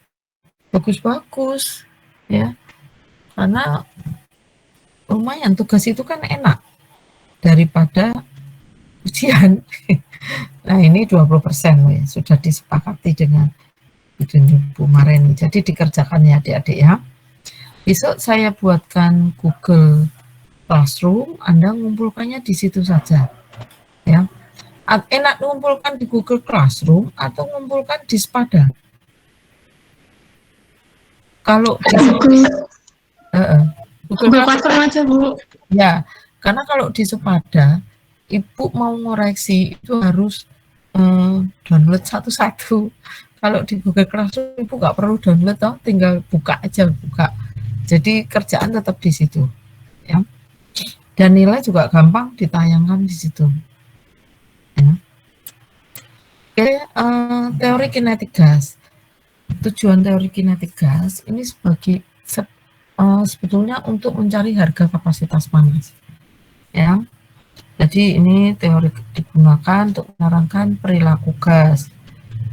bagus-bagus ya, karena lumayan tugas itu kan enak daripada ujian. Nah, ini 20% ya, sudah disepakati dengan Ibu Mareni. Jadi dikerjakan ya adik-adik ya. Besok saya buatkan Google Classroom, Anda mengumpulkannya di situ saja. Ya. Enak mengumpulkan di Google Classroom atau mengumpulkan di Spada? Kalau di Google Classroom aja, Bu. Ya, karena kalau di Spada, Ibu mau ngoreksi itu harus download satu-satu. Kalau di Google Classroom Ibu nggak perlu download, toh, tinggal buka aja, buka. Jadi kerjaan tetap di situ, ya. Dan nilai juga gampang ditayangkan di situ. Ya. Oke, teori kinetik gas. Tujuan teori kinetik gas ini sebagai sebetulnya untuk mencari harga kapasitas panas. Ya. Jadi ini teori digunakan untuk menerangkan perilaku gas.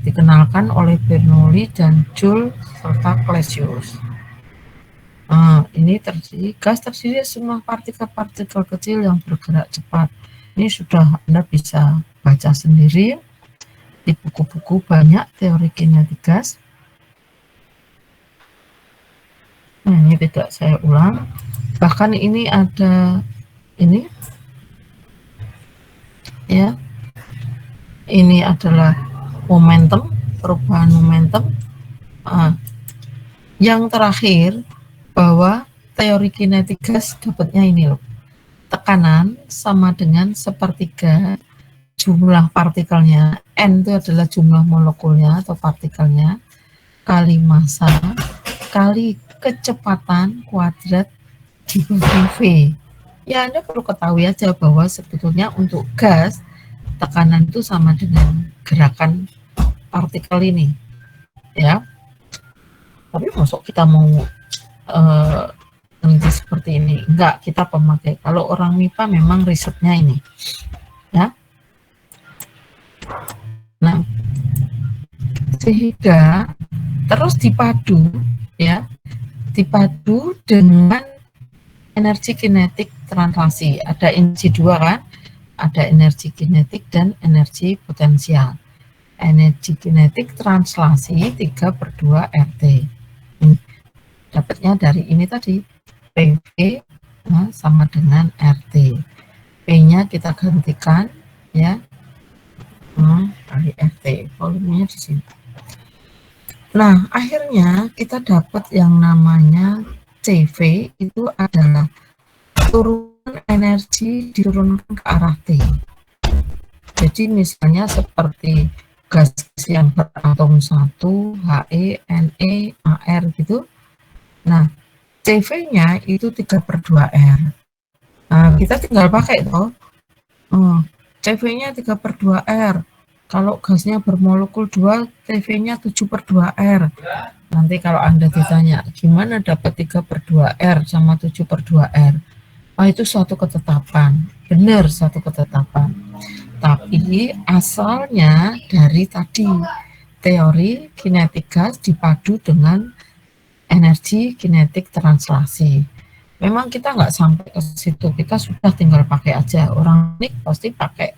Dikenalkan oleh Bernoulli dan Joule serta Clausius. Ini gas terdiri semua partikel-partikel kecil yang bergerak cepat. Ini sudah Anda bisa baca sendiri di buku-buku banyak teori kinetik gas. Nah, ini tidak saya ulang. Bahkan ini ada ini, ya. Ini adalah momentum, perubahan momentum. Yang terakhir, bahwa teori kinetik gas dapatnya ini loh. Tekanan sama dengan sepertiga jumlah partikelnya, N itu adalah jumlah molekulnya atau partikelnya, kali massa, kali kecepatan kuadrat dibagi V. Ya, Anda perlu ketahui aja bahwa sebetulnya untuk gas, tekanan itu sama dengan gerakan partikel ini, ya. Tapi masuk kita mau nanti seperti ini, enggak, kita pemakai. Kalau orang MIPA memang risetnya ini, ya. Nah, sehingga terus dipadu, ya, dipadu dengan energi kinetik translasi. Ada energi dua kan, ada energi kinetik dan energi potensial. Energi kinetik translasi 3/2 RT. Dapatnya dari ini tadi, PV sama dengan RT. P-nya kita gantikan, ya, kali RT, volumenya di sini. Nah, akhirnya kita dapat yang namanya CV, itu adalah turunan energi diturunkan ke arah T. Jadi misalnya seperti gas yang beratom 1, He, Ne, Ar gitu. Nah, CV-nya itu 3/2R. Nah, kita tinggal pakai toh. CV-nya 3/2R. Kalau gasnya bermolekul 2, CV-nya 7/2R. Nanti kalau Anda ditanya, gimana dapat 3/2R sama 7/2R? Itu suatu ketetapan. Benar, suatu ketetapan. Tapi asalnya dari tadi, teori kinetik gas dipadu dengan energi kinetik translasi. Memang kita nggak sampai ke situ, kita sudah tinggal pakai aja. Orang ini pasti pakai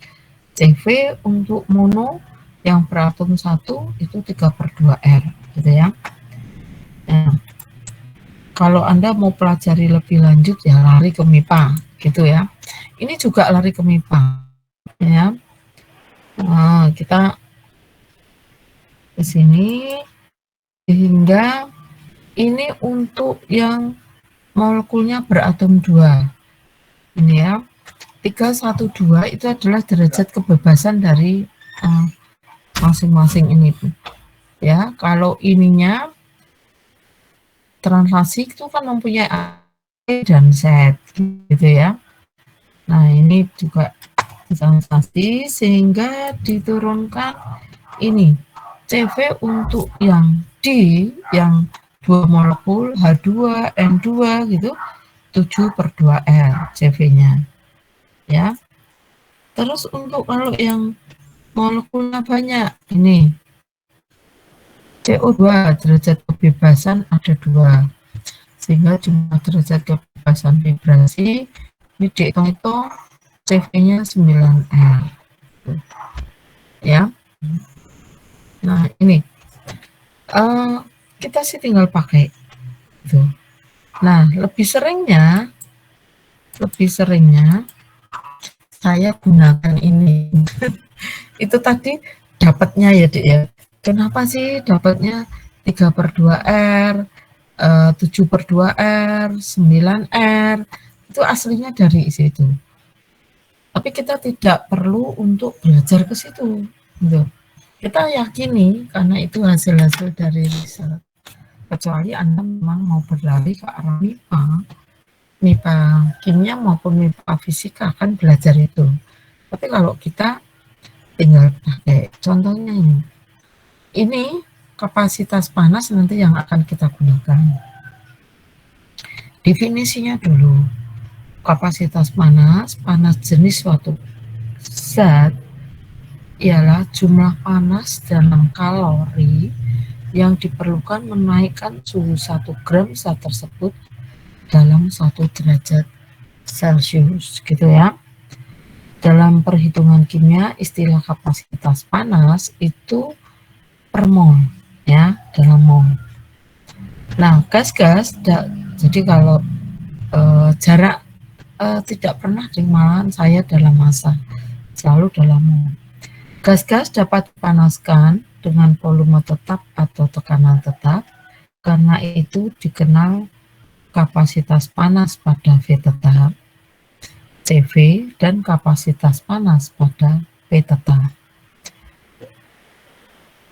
CV untuk mono yang beratom 1 itu 3/2R, gitu ya. Nah, kalau Anda mau pelajari lebih lanjut ya lari ke MIPA, gitu ya. Ini juga lari ke MIPA, ya. Nah, kita ke sini sehingga ini untuk yang molekulnya beratom 2. Ini ya. 312 itu adalah derajat kebebasan dari masing-masing ini. Ya, kalau ininya translasi itu kan mempunyai A dan Z gitu ya. Nah, ini juga translasi sehingga diturunkan ini CV untuk yang D, yang 2 molekul H2, N2 gitu, 7/2R CV-nya. Ya. Terus untuk kalau yang molekulnya banyak, ini CO2 derajat kebebasan ada 2. Sehingga jumlah derajat kebebasan vibrasi ini dihitung-hitung CV-nya 9R. Ya. Nah, ini kita sih tinggal pakai gitu. Nah, lebih seringnya saya gunakan ini. Itu tadi dapatnya ya, Dek ya. Kenapa sih dapatnya 3/2R, 7/2R, 9R? Itu aslinya dari situ. Tapi kita tidak perlu untuk belajar ke situ. Gitu. Kita yakini karena itu hasil-hasil dari riset. Kecuali Anda memang mau berlari ke arah MIPA kimia maupun MIPA fisika, kan belajar itu. Tapi kalau kita tinggal pakai contohnya ini kapasitas panas nanti yang akan kita gunakan. Definisinya dulu. Kapasitas panas jenis suatu zat ialah jumlah panas dalam kalori yang diperlukan menaikkan suhu 1 gram zat tersebut dalam 1 derajat Celcius, gitu ya. Dalam perhitungan kimia, istilah kapasitas panas itu per mol, ya, dalam mol. Nah, gas-gas, jadi kalau jarak tidak pernah malahan saya dalam massa, selalu dalam mol. Gas-gas dapat dipanaskan dengan volume tetap atau tekanan tetap, karena itu dikenal kapasitas panas pada V tetap, CV, dan kapasitas panas pada P tetap.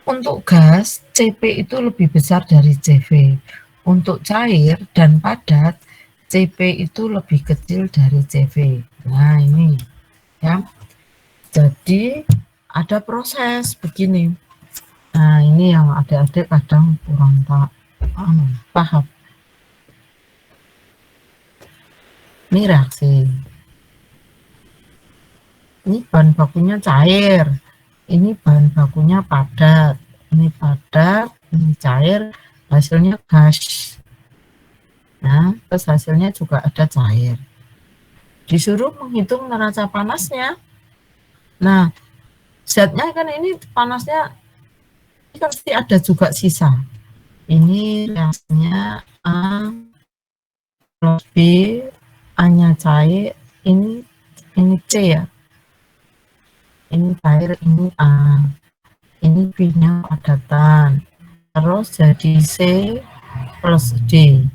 Untuk gas, CP itu lebih besar dari CV. Untuk cair dan padat, CP itu lebih kecil dari CV. Nah, ini ya. Jadi ada proses begini. Nah, ini yang adik-adik kadang kurang paham. Ini reaksi. Ini bahan bakunya cair. Ini bahan bakunya padat. Ini padat, ini cair, hasilnya gas. Nah, terus hasilnya juga ada cair. Disuruh menghitung neraca panasnya. Nah, zatnya kan ini panasnya ini pasti ada juga sisa. Ini reaksinya A plus B, A-nya cair, ini C ya. Ini cair, ini A. Ini B-nya padatan. Terus jadi C plus D.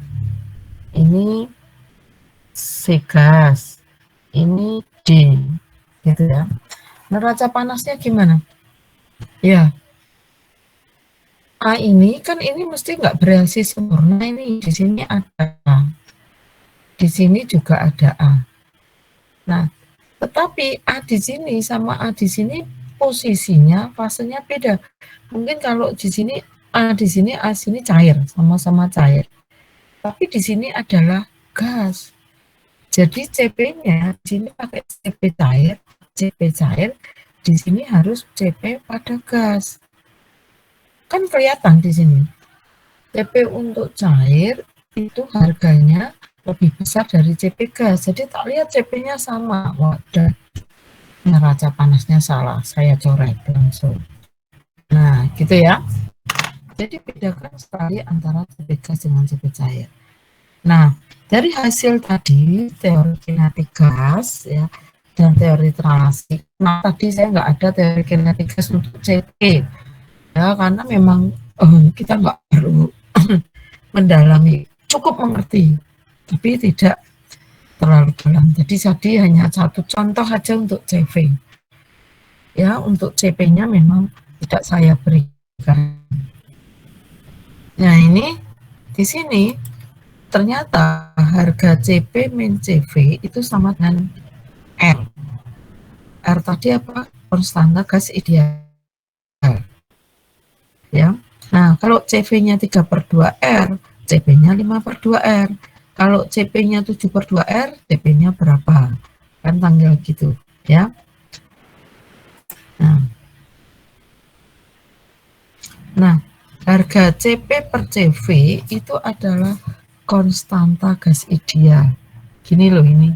Ini C gas, ini D, gitu ya. Neraca panasnya gimana? Ya, A ini kan ini mesti nggak bereaksi sempurna, ini di sini ada A, di sini juga ada A. Nah, tetapi A di sini sama A di sini posisinya, fasenya beda. Mungkin kalau di sini A di sini, A sini cair, sama-sama cair. Tapi di sini adalah gas. Jadi CP-nya di sini pakai CP cair, di sini harus CP pada gas. Kan kelihatan di sini. CP untuk cair itu harganya lebih besar dari CP gas. Jadi tak lihat CP-nya sama. Wadah, neraca panasnya salah. Saya coret langsung. Nah, gitu ya. Jadi bedakan sekali antara CP gas dengan CP cair. Nah, dari hasil tadi teori kinetik gas ya dan teori relasi. Nah, tadi saya nggak ada teori kinetik gas untuk CP ya, karena memang kita nggak perlu mendalami, cukup mengerti, tapi tidak terlalu dalam. Jadi hanya satu contoh aja untuk CV. Ya, untuk CP-nya memang tidak saya berikan. Nah, ini di sini ternyata harga CP min CV itu sama dengan R. R tadi apa? Konstanta gas ideal. Ya. Nah, kalau CV-nya 3/2R, CP-nya 5/2R. Kalau CP-nya 7/2R, CP-nya berapa? Kan tanggal gitu, ya. Nah, harga CP per CV itu adalah konstanta gas ideal. Gini loh ini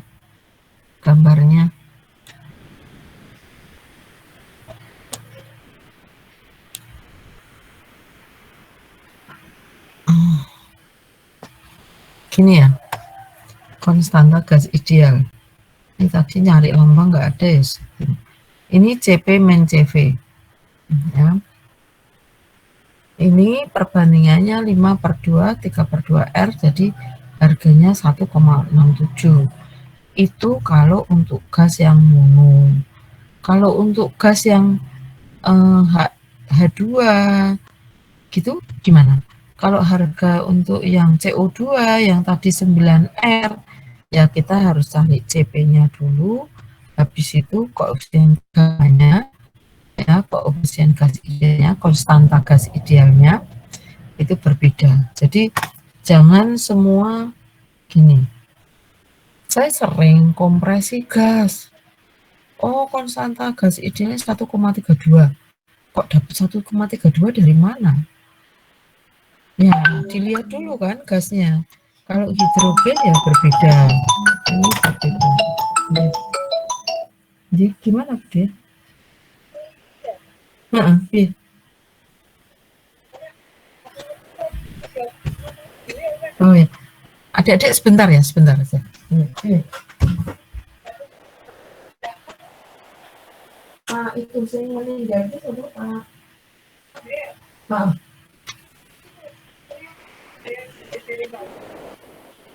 gambarnya. gini ya, konstanta gas ideal. Ini tadi nyari lambang nggak ada ya. Ini CP min CV. Ya. Ini perbandingannya 5/2, 3/2R, jadi harganya 1,67. Itu kalau untuk gas yang mono. Kalau untuk gas yang H2 gitu gimana? Kalau harga untuk yang CO2 yang tadi 9R, ya kita harus cari CP-nya dulu, habis itu koefisien gasnya, ya koefisien gas idealnya, konstanta gas idealnya itu berbeda. Jadi jangan semua gini. Saya sering kompresi gas. Oh, konstanta gas idealnya 1,32. Kok dapat 1,32 dari mana? Ya, dilihat dulu kan gasnya. Kalau hidrogen ya berbeda. Ini berbeda. Jadi gimana dia? Iya. Oh ya, adik-adik sebentar ya, sebentar aja. Pak itu saya meninggal itu sama Pak. Pak.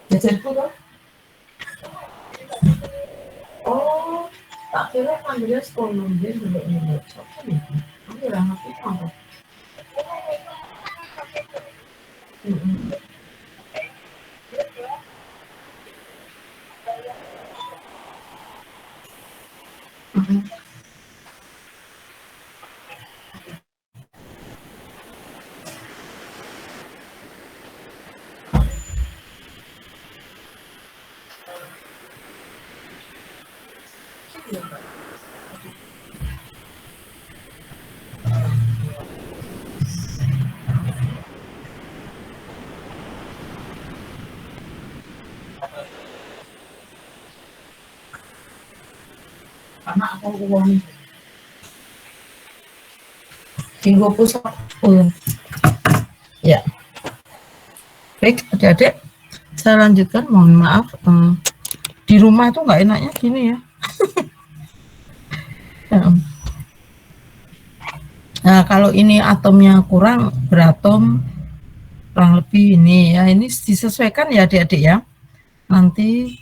Jajanku loh. Oh, tak kira panggilnya sekolah dia dulu ini. Siapa nih? Aku udah ngerti apa. Karena aku uang tinggal pusat. Ya, baik adik-adik, saya lanjutkan. Mohon maaf, di rumah itu nggak enaknya gini ya. Nah, kalau ini atomnya kurang beratom, kurang lebih ini ya, ini disesuaikan ya adik-adik ya. Nanti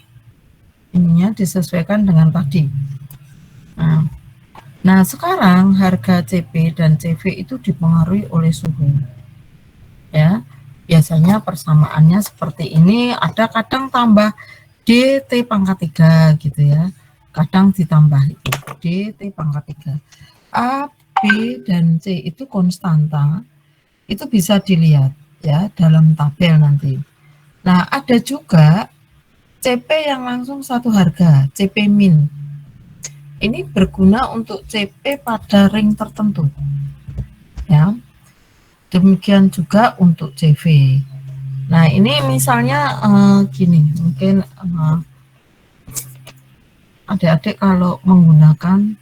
ininya disesuaikan dengan tadi. Nah, sekarang harga CP dan CV itu dipengaruhi oleh suhu. Ya, biasanya persamaannya seperti ini, ada kadang tambah DT pangkat 3 gitu ya. Kadang ditambah itu DT pangkat 3. A, B, dan C itu konstanta. Itu bisa dilihat ya dalam tabel nanti. Nah, ada juga CP yang langsung satu harga, CP min. Ini berguna untuk CP pada ring tertentu. Ya. Demikian juga untuk CV. Nah, ini misalnya gini, mungkin adik-adik kalau menggunakan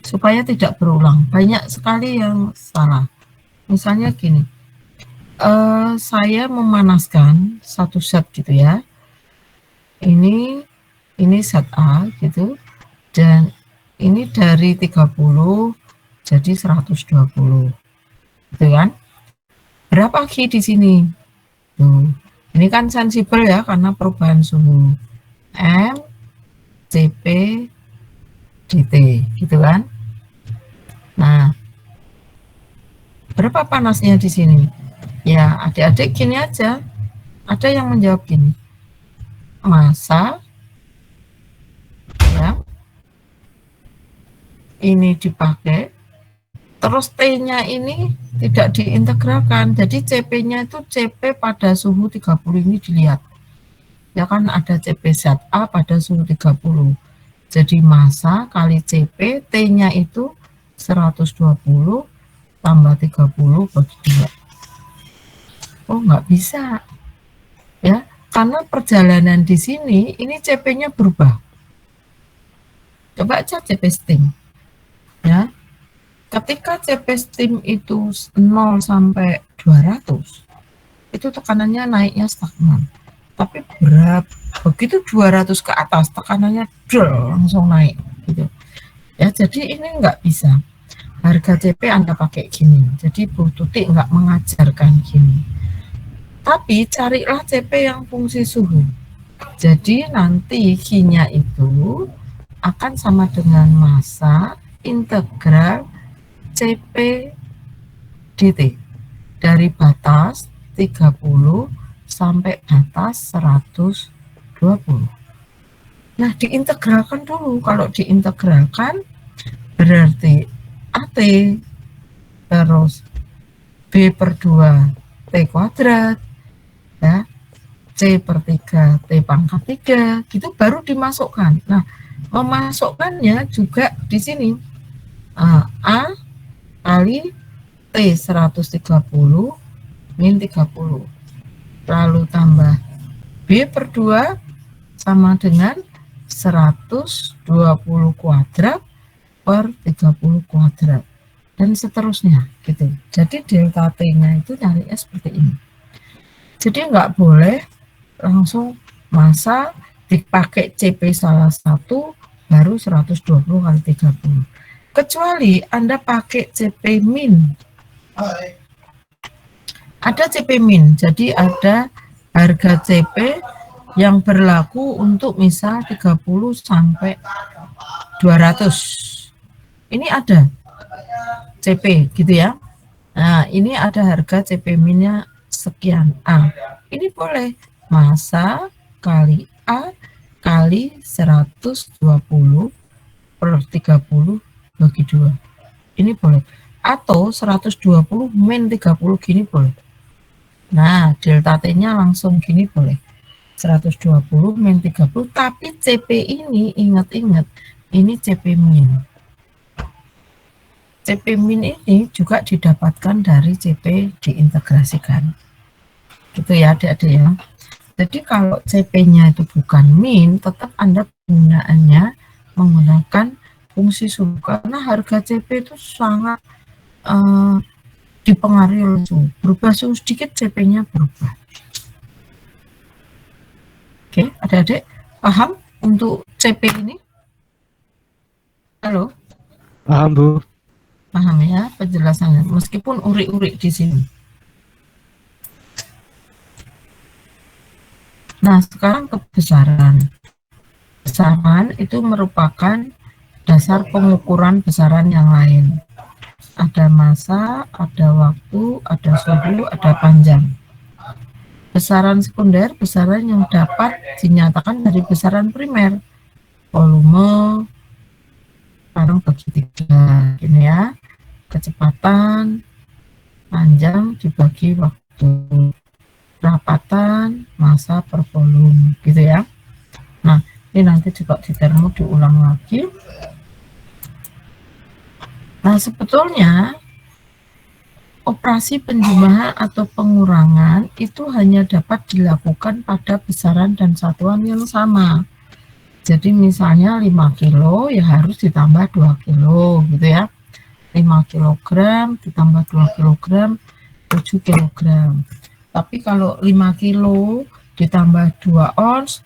supaya tidak berulang, banyak sekali yang salah. Misalnya gini, saya memanaskan satu zat gitu ya. Ini zat A gitu, dan ini dari 30 jadi 120, gitu kan? Berapa Q di sini? Tuh, ini kan sensibel ya karena perubahan suhu. M, CP, DT, gitu kan? Nah, berapa panasnya di sini? Ya, adik-adik gini aja. Ada yang menjawab gini. Massa ya. Ini dipakai. Terus T-nya ini tidak diintegralkan. Jadi CP-nya itu CP pada suhu 30 ini dilihat. Ya kan ada CP zat A pada suhu 30. Jadi massa kali CP, T-nya itu 120 tambah 30 bagi 2. Oh, nggak bisa. Ya, karena perjalanan di sini ini CP-nya berubah. Coba cek CP steam. Ya. Ketika CP steam itu 0 sampai 200, itu tekanannya naiknya stagnan. Tapi begitu 200 ke atas tekanannya langsung naik gitu. Ya, jadi ini nggak bisa. Harga CP Anda pakai gini. Jadi Bu Tuti nggak mengajarkan gini. Tapi carilah CP yang fungsi suhu. Jadi nanti Q-nya itu akan sama dengan massa integral CP dt dari batas 30 sampai batas 120. Nah, diintegralkan dulu. Kalau diintegralkan berarti AT terus B per 2 T kuadrat, ya, C per 3 T pangkat 3, gitu baru dimasukkan. Nah, memasukkannya juga di sini A kali T 130 min 30, lalu tambah B per 2 sama dengan 120 kuadrat per 30 kuadrat, dan seterusnya gitu. Jadi delta T-nya itu nyarinya seperti ini. Jadi nggak boleh langsung massa dipakai CP salah satu baru 120 kali 30. Kecuali Anda pakai CP min. Ada CP min, jadi ada harga CP yang berlaku untuk misal 30 sampai 200. Ini ada CP gitu ya. Nah, ini ada harga CP minnya sekian A. Ini boleh massa kali A kali 120 per 30 bagi 2. Ini boleh. Atau 120 min 30 gini boleh. Nah, delta T-nya langsung gini boleh. 120 min 30, tapi CP ini ingat-ingat, ini CP min. CP min ini juga didapatkan dari CP diintegrasikan. Gitu ya adik-adik ya. Jadi kalau CP-nya itu bukan min, tetap Anda penggunaannya menggunakan fungsi suhu, karena harga CP itu sangat dipengaruhi oleh suhu. Berubah suhu sedikit, CP-nya berubah. Oke, adik-adik paham untuk CP ini? Halo? Paham, Bu. Paham ya penjelasannya, meskipun urik-urik di sini. Nah, sekarang kebesaran. Besaran itu merupakan dasar pengukuran besaran yang lain. Ada massa, ada waktu, ada suhu, ada panjang. Besaran sekunder, besaran yang dapat dinyatakan dari besaran primer. Volume, sekarang bagi 3, ini ya. Kecepatan, panjang dibagi waktu, rapatan, massa per volume, gitu ya. Nah, ini nanti juga di termo diulang lagi. Nah, sebetulnya operasi penjumlahan atau pengurangan itu hanya dapat dilakukan pada besaran dan satuan yang sama. Jadi misalnya 5 kilo ya harus ditambah 2 kilo gitu ya. 5 kilogram ditambah 2 kilogram 7 kilogram. Tapi kalau 5 kilo ditambah 2 ons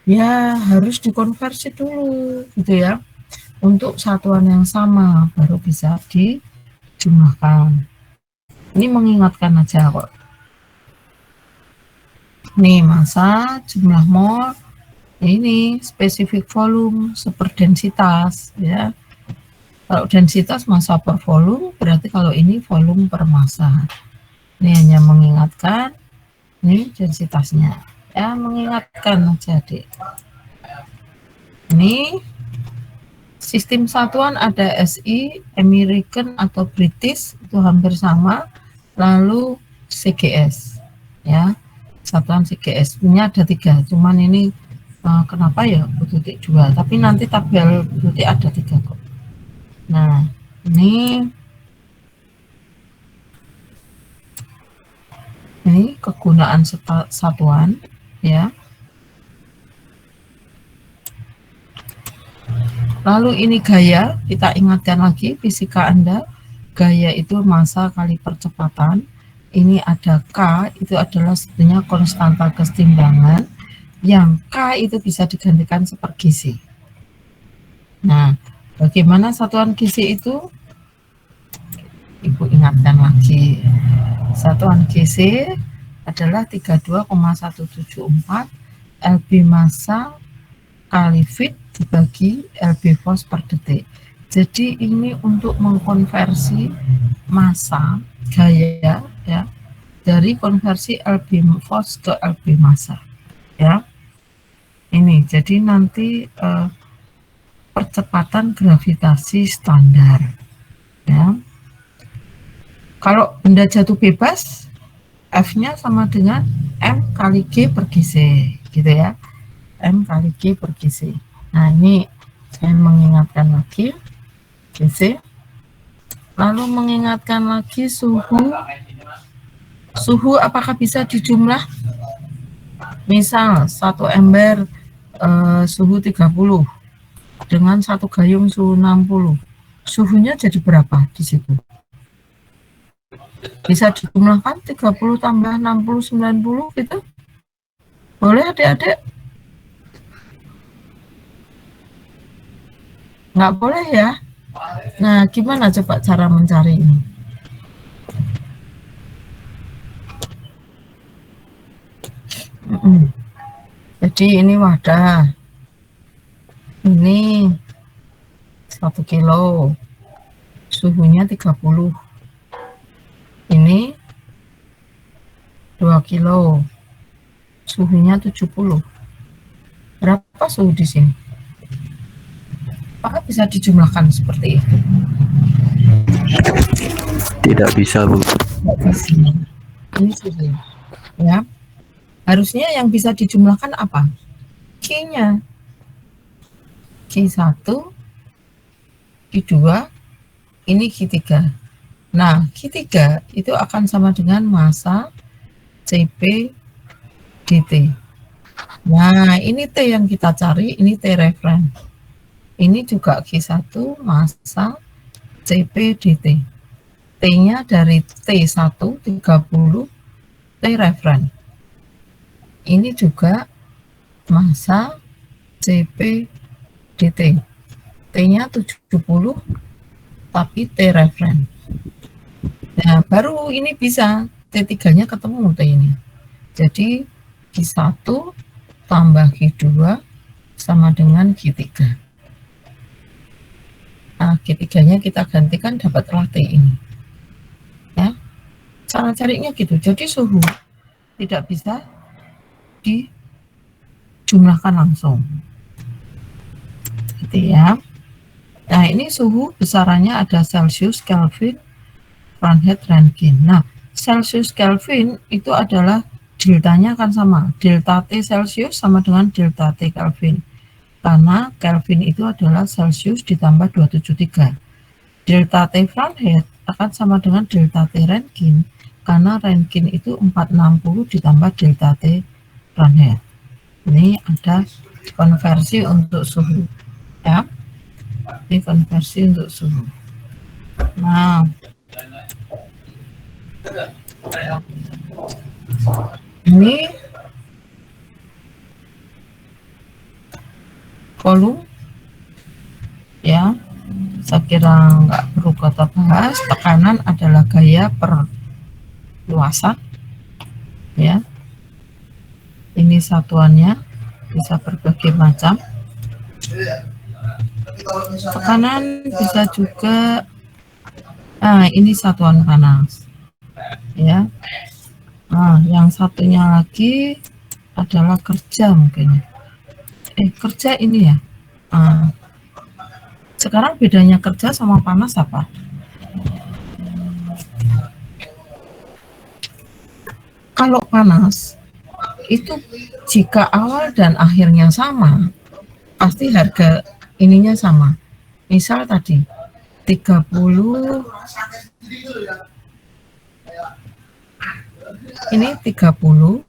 ya harus dikonversi dulu gitu ya. Untuk satuan yang sama baru bisa dijumlahkan. Ini mengingatkan aja kok. Nih massa, jumlah mol, ini spesifik volume, superdensitas ya. Kalau densitas massa per volume, berarti kalau ini volume per massa. Ini hanya mengingatkan, ini densitasnya. Ya, mengingatkan aja, Dek. Ini sistem satuan ada SI, American atau British, itu hampir sama. Lalu CGS, ya, satuan CGS. Ini ada 3, cuman ini kenapa ya Bu Tuti 2, tapi nanti tabel Bu Tuti ada 3 kok. Nah, ini kegunaan satuan, ya. Lalu ini gaya, kita ingatkan lagi fisika Anda, gaya itu massa kali percepatan, ini ada K, itu adalah sebetulnya konstanta kesetimbangan, yang K itu bisa digantikan sepergizi. Nah, bagaimana satuan gizi itu? Ibu ingatkan lagi. Satuan gizi adalah 32,174 Lb massa kali fit dibagi Lb fos per detik. Jadi ini untuk mengkonversi massa gaya ya dari konversi Lb fos ke Lb massa ya. Ini jadi nanti percepatan gravitasi standar ya. Kalau benda jatuh bebas, F-nya sama dengan M kali G per GC, gitu ya. M kali G per GC. Nah, ini saya mengingatkan lagi GC. Lalu mengingatkan lagi suhu. Suhu apakah bisa dijumlah? Misal, satu ember suhu 30 dengan satu gayung suhu 60. Suhunya jadi berapa di situ? Bisa dijumlahkan 30 tambah 60, 90 gitu? Boleh adik-adik? Nggak boleh ya? Nah, gimana coba cara mencari ini? Jadi ini wadah. Ini 1 kilo. Suhunya 30. Ini 2 kilo, suhunya 70. Berapa suhu di sini? Apakah bisa dijumlahkan seperti itu? Tidak bisa, Bu. Ini suhu ya. Harusnya yang bisa dijumlahkan apa? Q-nya. Q1, Q2, ini Q3. Nah, Q3 itu akan sama dengan massa Cp dt. Nah, ini T yang kita cari, ini T referen. Ini juga Q1 massa Cp dt. T-nya dari T1 30 T referen. Ini juga massa Cp dt. T-nya 70 tapi T referen. Nah, baru ini bisa T3-nya ketemu T ini. Jadi Q1 tambah Q2 sama dengan Q3. Nah, Q3-nya kita gantikan dapatlah T ini. Ya. Cara carinya gitu. Jadi suhu tidak bisa dijumlahkan langsung. Gitu ya. Nah, ini suhu besarannya ada Celsius, Kelvin, Fahrenheit, Rentgen. Nah, Celsius Kelvin itu adalah deltanya akan sama. Delta T Celsius sama dengan delta T Kelvin. Karena Kelvin itu adalah Celsius ditambah 273. Delta T Fahrenheit akan sama dengan delta T Rentgen. Karena Rentgen itu 460 ditambah delta T Fahrenheit. Ini ada konversi untuk suhu. Ya. Ini konversi untuk suhu. Nah, ini volume ya, saya kira nggak perlu kita bahas. Tekanan adalah gaya per luasan ya. Ini satuannya bisa berbagai macam. Tekanan bisa juga, nah ini satuan panas ya. Nah, yang satunya lagi adalah kerja mungkin. Kerja ini ya. Sekarang bedanya kerja sama panas apa? Kalau panas itu jika awal dan akhirnya sama, pasti harga ininya sama. Misal tadi 30, ini 30,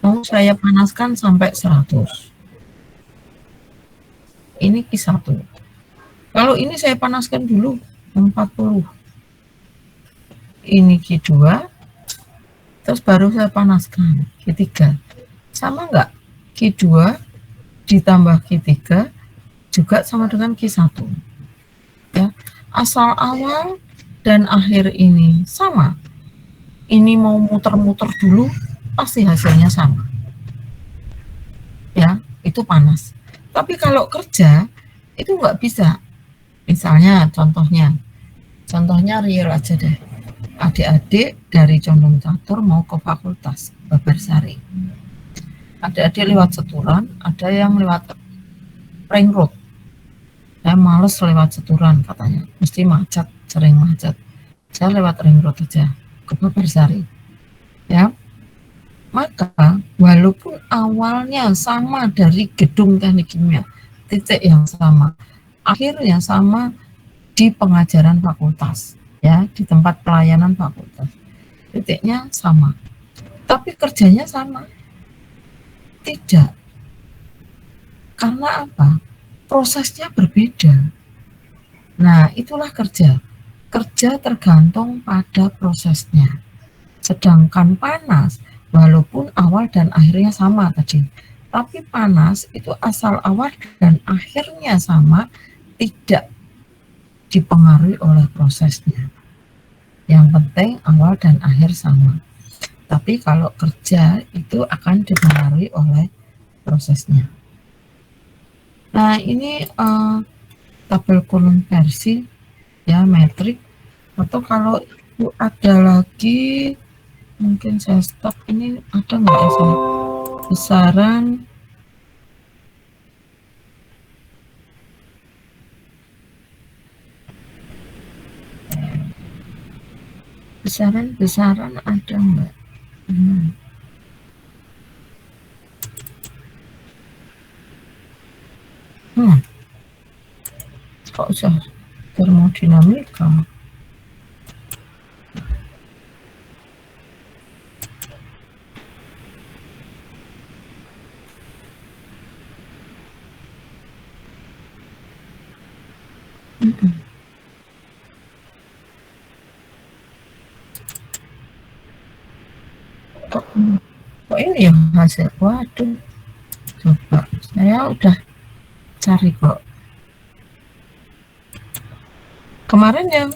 mau saya panaskan sampai 100. Ini Q1. Kalau ini saya panaskan dulu 40. ini Q2, terus baru saya panaskan Q3. Sama nggak? Q2 ditambah Q3 juga sama dengan Q1. Ya, asal awal dan akhir ini sama. Ini mau muter-muter dulu, pasti hasilnya sama. Ya, itu panas. Tapi kalau kerja, itu nggak bisa. Misalnya, contohnya real aja deh. Adik-adik dari Condong Catur mau ke fakultas Babarsari. Adik-adik lewat Seturan, ada yang lewat ring road. Saya males lewat Seturan katanya, mesti macet, sering macet. Saya lewat ring road aja ke Babarsari. Ya, maka walaupun awalnya sama dari gedung teknik kimia, titik yang sama, akhirnya sama di pengajaran fakultas, ya, di tempat pelayanan fakultas, titiknya sama, tapi kerjanya sama? Tidak. Karena apa? Prosesnya berbeda. Nah, itulah kerja. Kerja tergantung pada prosesnya. Sedangkan panas, walaupun awal dan akhirnya sama tadi, tapi panas itu asal awal dan akhirnya sama, tidak dipengaruhi oleh prosesnya. Yang penting awal dan akhir sama. Tapi kalau kerja itu akan dipengaruhi oleh prosesnya. Nah, ini tabel konversi ya, metrik. Atau kalau itu ada lagi, mungkin saya stop. Ini ada nggak ya saya? Besaran ada nggak? Kok usah termodinamika? Kok ini yang hasil? Waduh, coba saya udah cari kok kemarin yang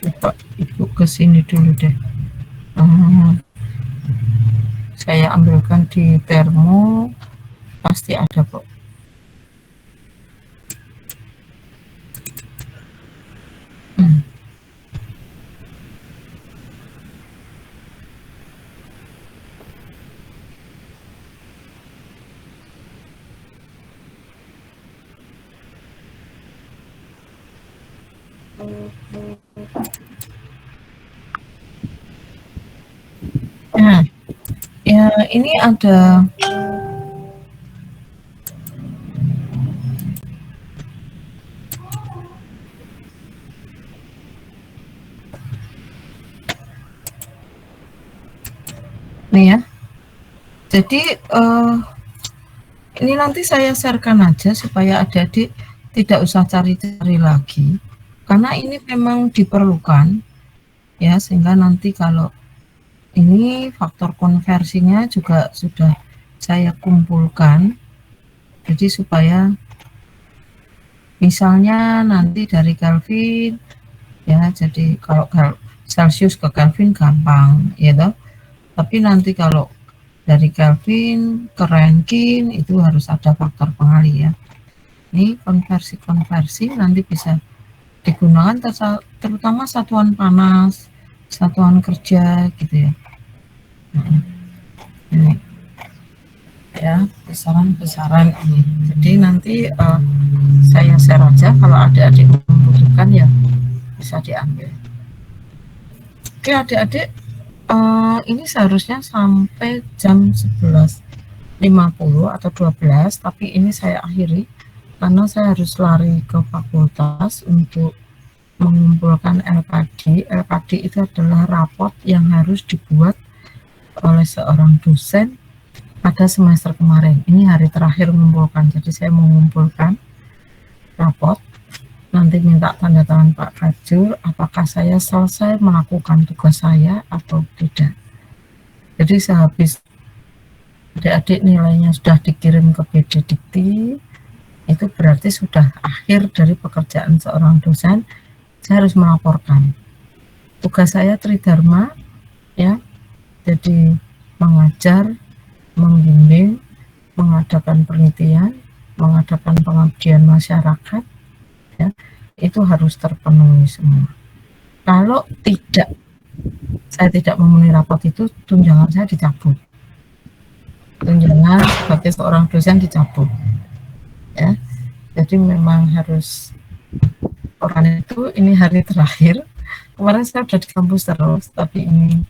coba ibu kesini dulu deh. Saya ambilkan di termo, pasti ada kok. Nah, ya ini ada nih ya. Jadi ini nanti saya sharekan aja supaya adik-adik tidak usah cari-cari lagi, karena ini memang diperlukan ya, sehingga nanti kalau ini faktor konversinya juga sudah saya kumpulkan, jadi supaya misalnya nanti dari Kelvin ya, jadi kalau Celsius ke Kelvin gampang ya toh, tapi nanti kalau dari Kelvin ke Rankine itu harus ada faktor pengali ya. Ini konversi nanti bisa digunakan terutama satuan panas, satuan kerja gitu ya. Ini ya, besaran ini. Jadi nanti saya share aja, kalau adik-adik membutuhkan ya bisa diambil. Oke adik-adik, ini seharusnya sampai jam 11.50 atau 12, tapi ini saya akhiri karena saya harus lari ke fakultas untuk mengumpulkan LKD. LKD itu adalah raport yang harus dibuat oleh seorang dosen pada semester kemarin. Ini hari terakhir mengumpulkan, jadi saya mengumpulkan raport. nanti minta tanda tangan Pak Kajur, apakah saya selesai melakukan tugas saya atau tidak. Jadi sehabis adik-adik nilainya sudah dikirim ke PD Dikti, itu berarti sudah akhir dari pekerjaan seorang dosen. Saya harus melaporkan. Tugas saya tridharma, ya, jadi mengajar, membimbing, mengadakan penelitian, mengadakan pengabdian masyarakat, ya, itu harus terpenuhi semua. Kalau tidak, saya tidak memenuhi rapot itu, tunjangan saya dicabut. Tunjangan sebagai seorang dosen dicabut, ya. Jadi memang harus, orang itu ini hari terakhir. Kemarin saya sudah di kampus terus, tapi ini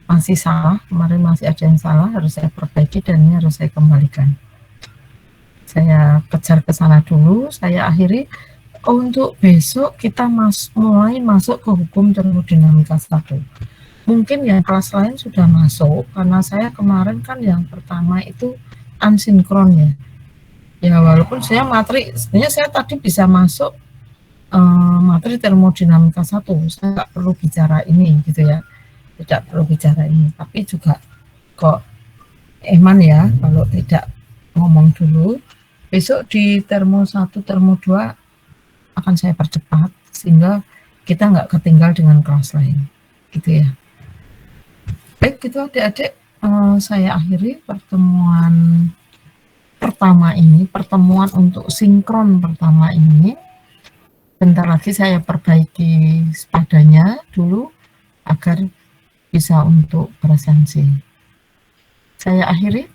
masih salah. Kemarin masih ada yang salah, harus saya perbaiki dan ini harus saya kembalikan. Saya kejar ke sana dulu, saya akhiri. Untuk besok kita mulai masuk ke hukum termodinamika 1. Mungkin yang kelas lain sudah masuk, karena saya kemarin kan yang pertama itu ansinkron ya. Ya walaupun saya materi, sebenarnya saya tadi bisa masuk materi termodinamika 1, saya nggak perlu bicara ini gitu ya. Tidak perlu bicara ini, tapi juga kok eman ya kalau tidak ngomong dulu. Besok di termo 1, termo 2 akan saya percepat sehingga kita nggak ketinggal dengan kelas lain, gitu ya. Baik, gitu adik-adik, saya akhiri pertemuan pertama ini, pertemuan untuk sinkron pertama ini. Bentar lagi saya perbaiki sepadanya dulu agar bisa untuk presensi. Saya akhiri.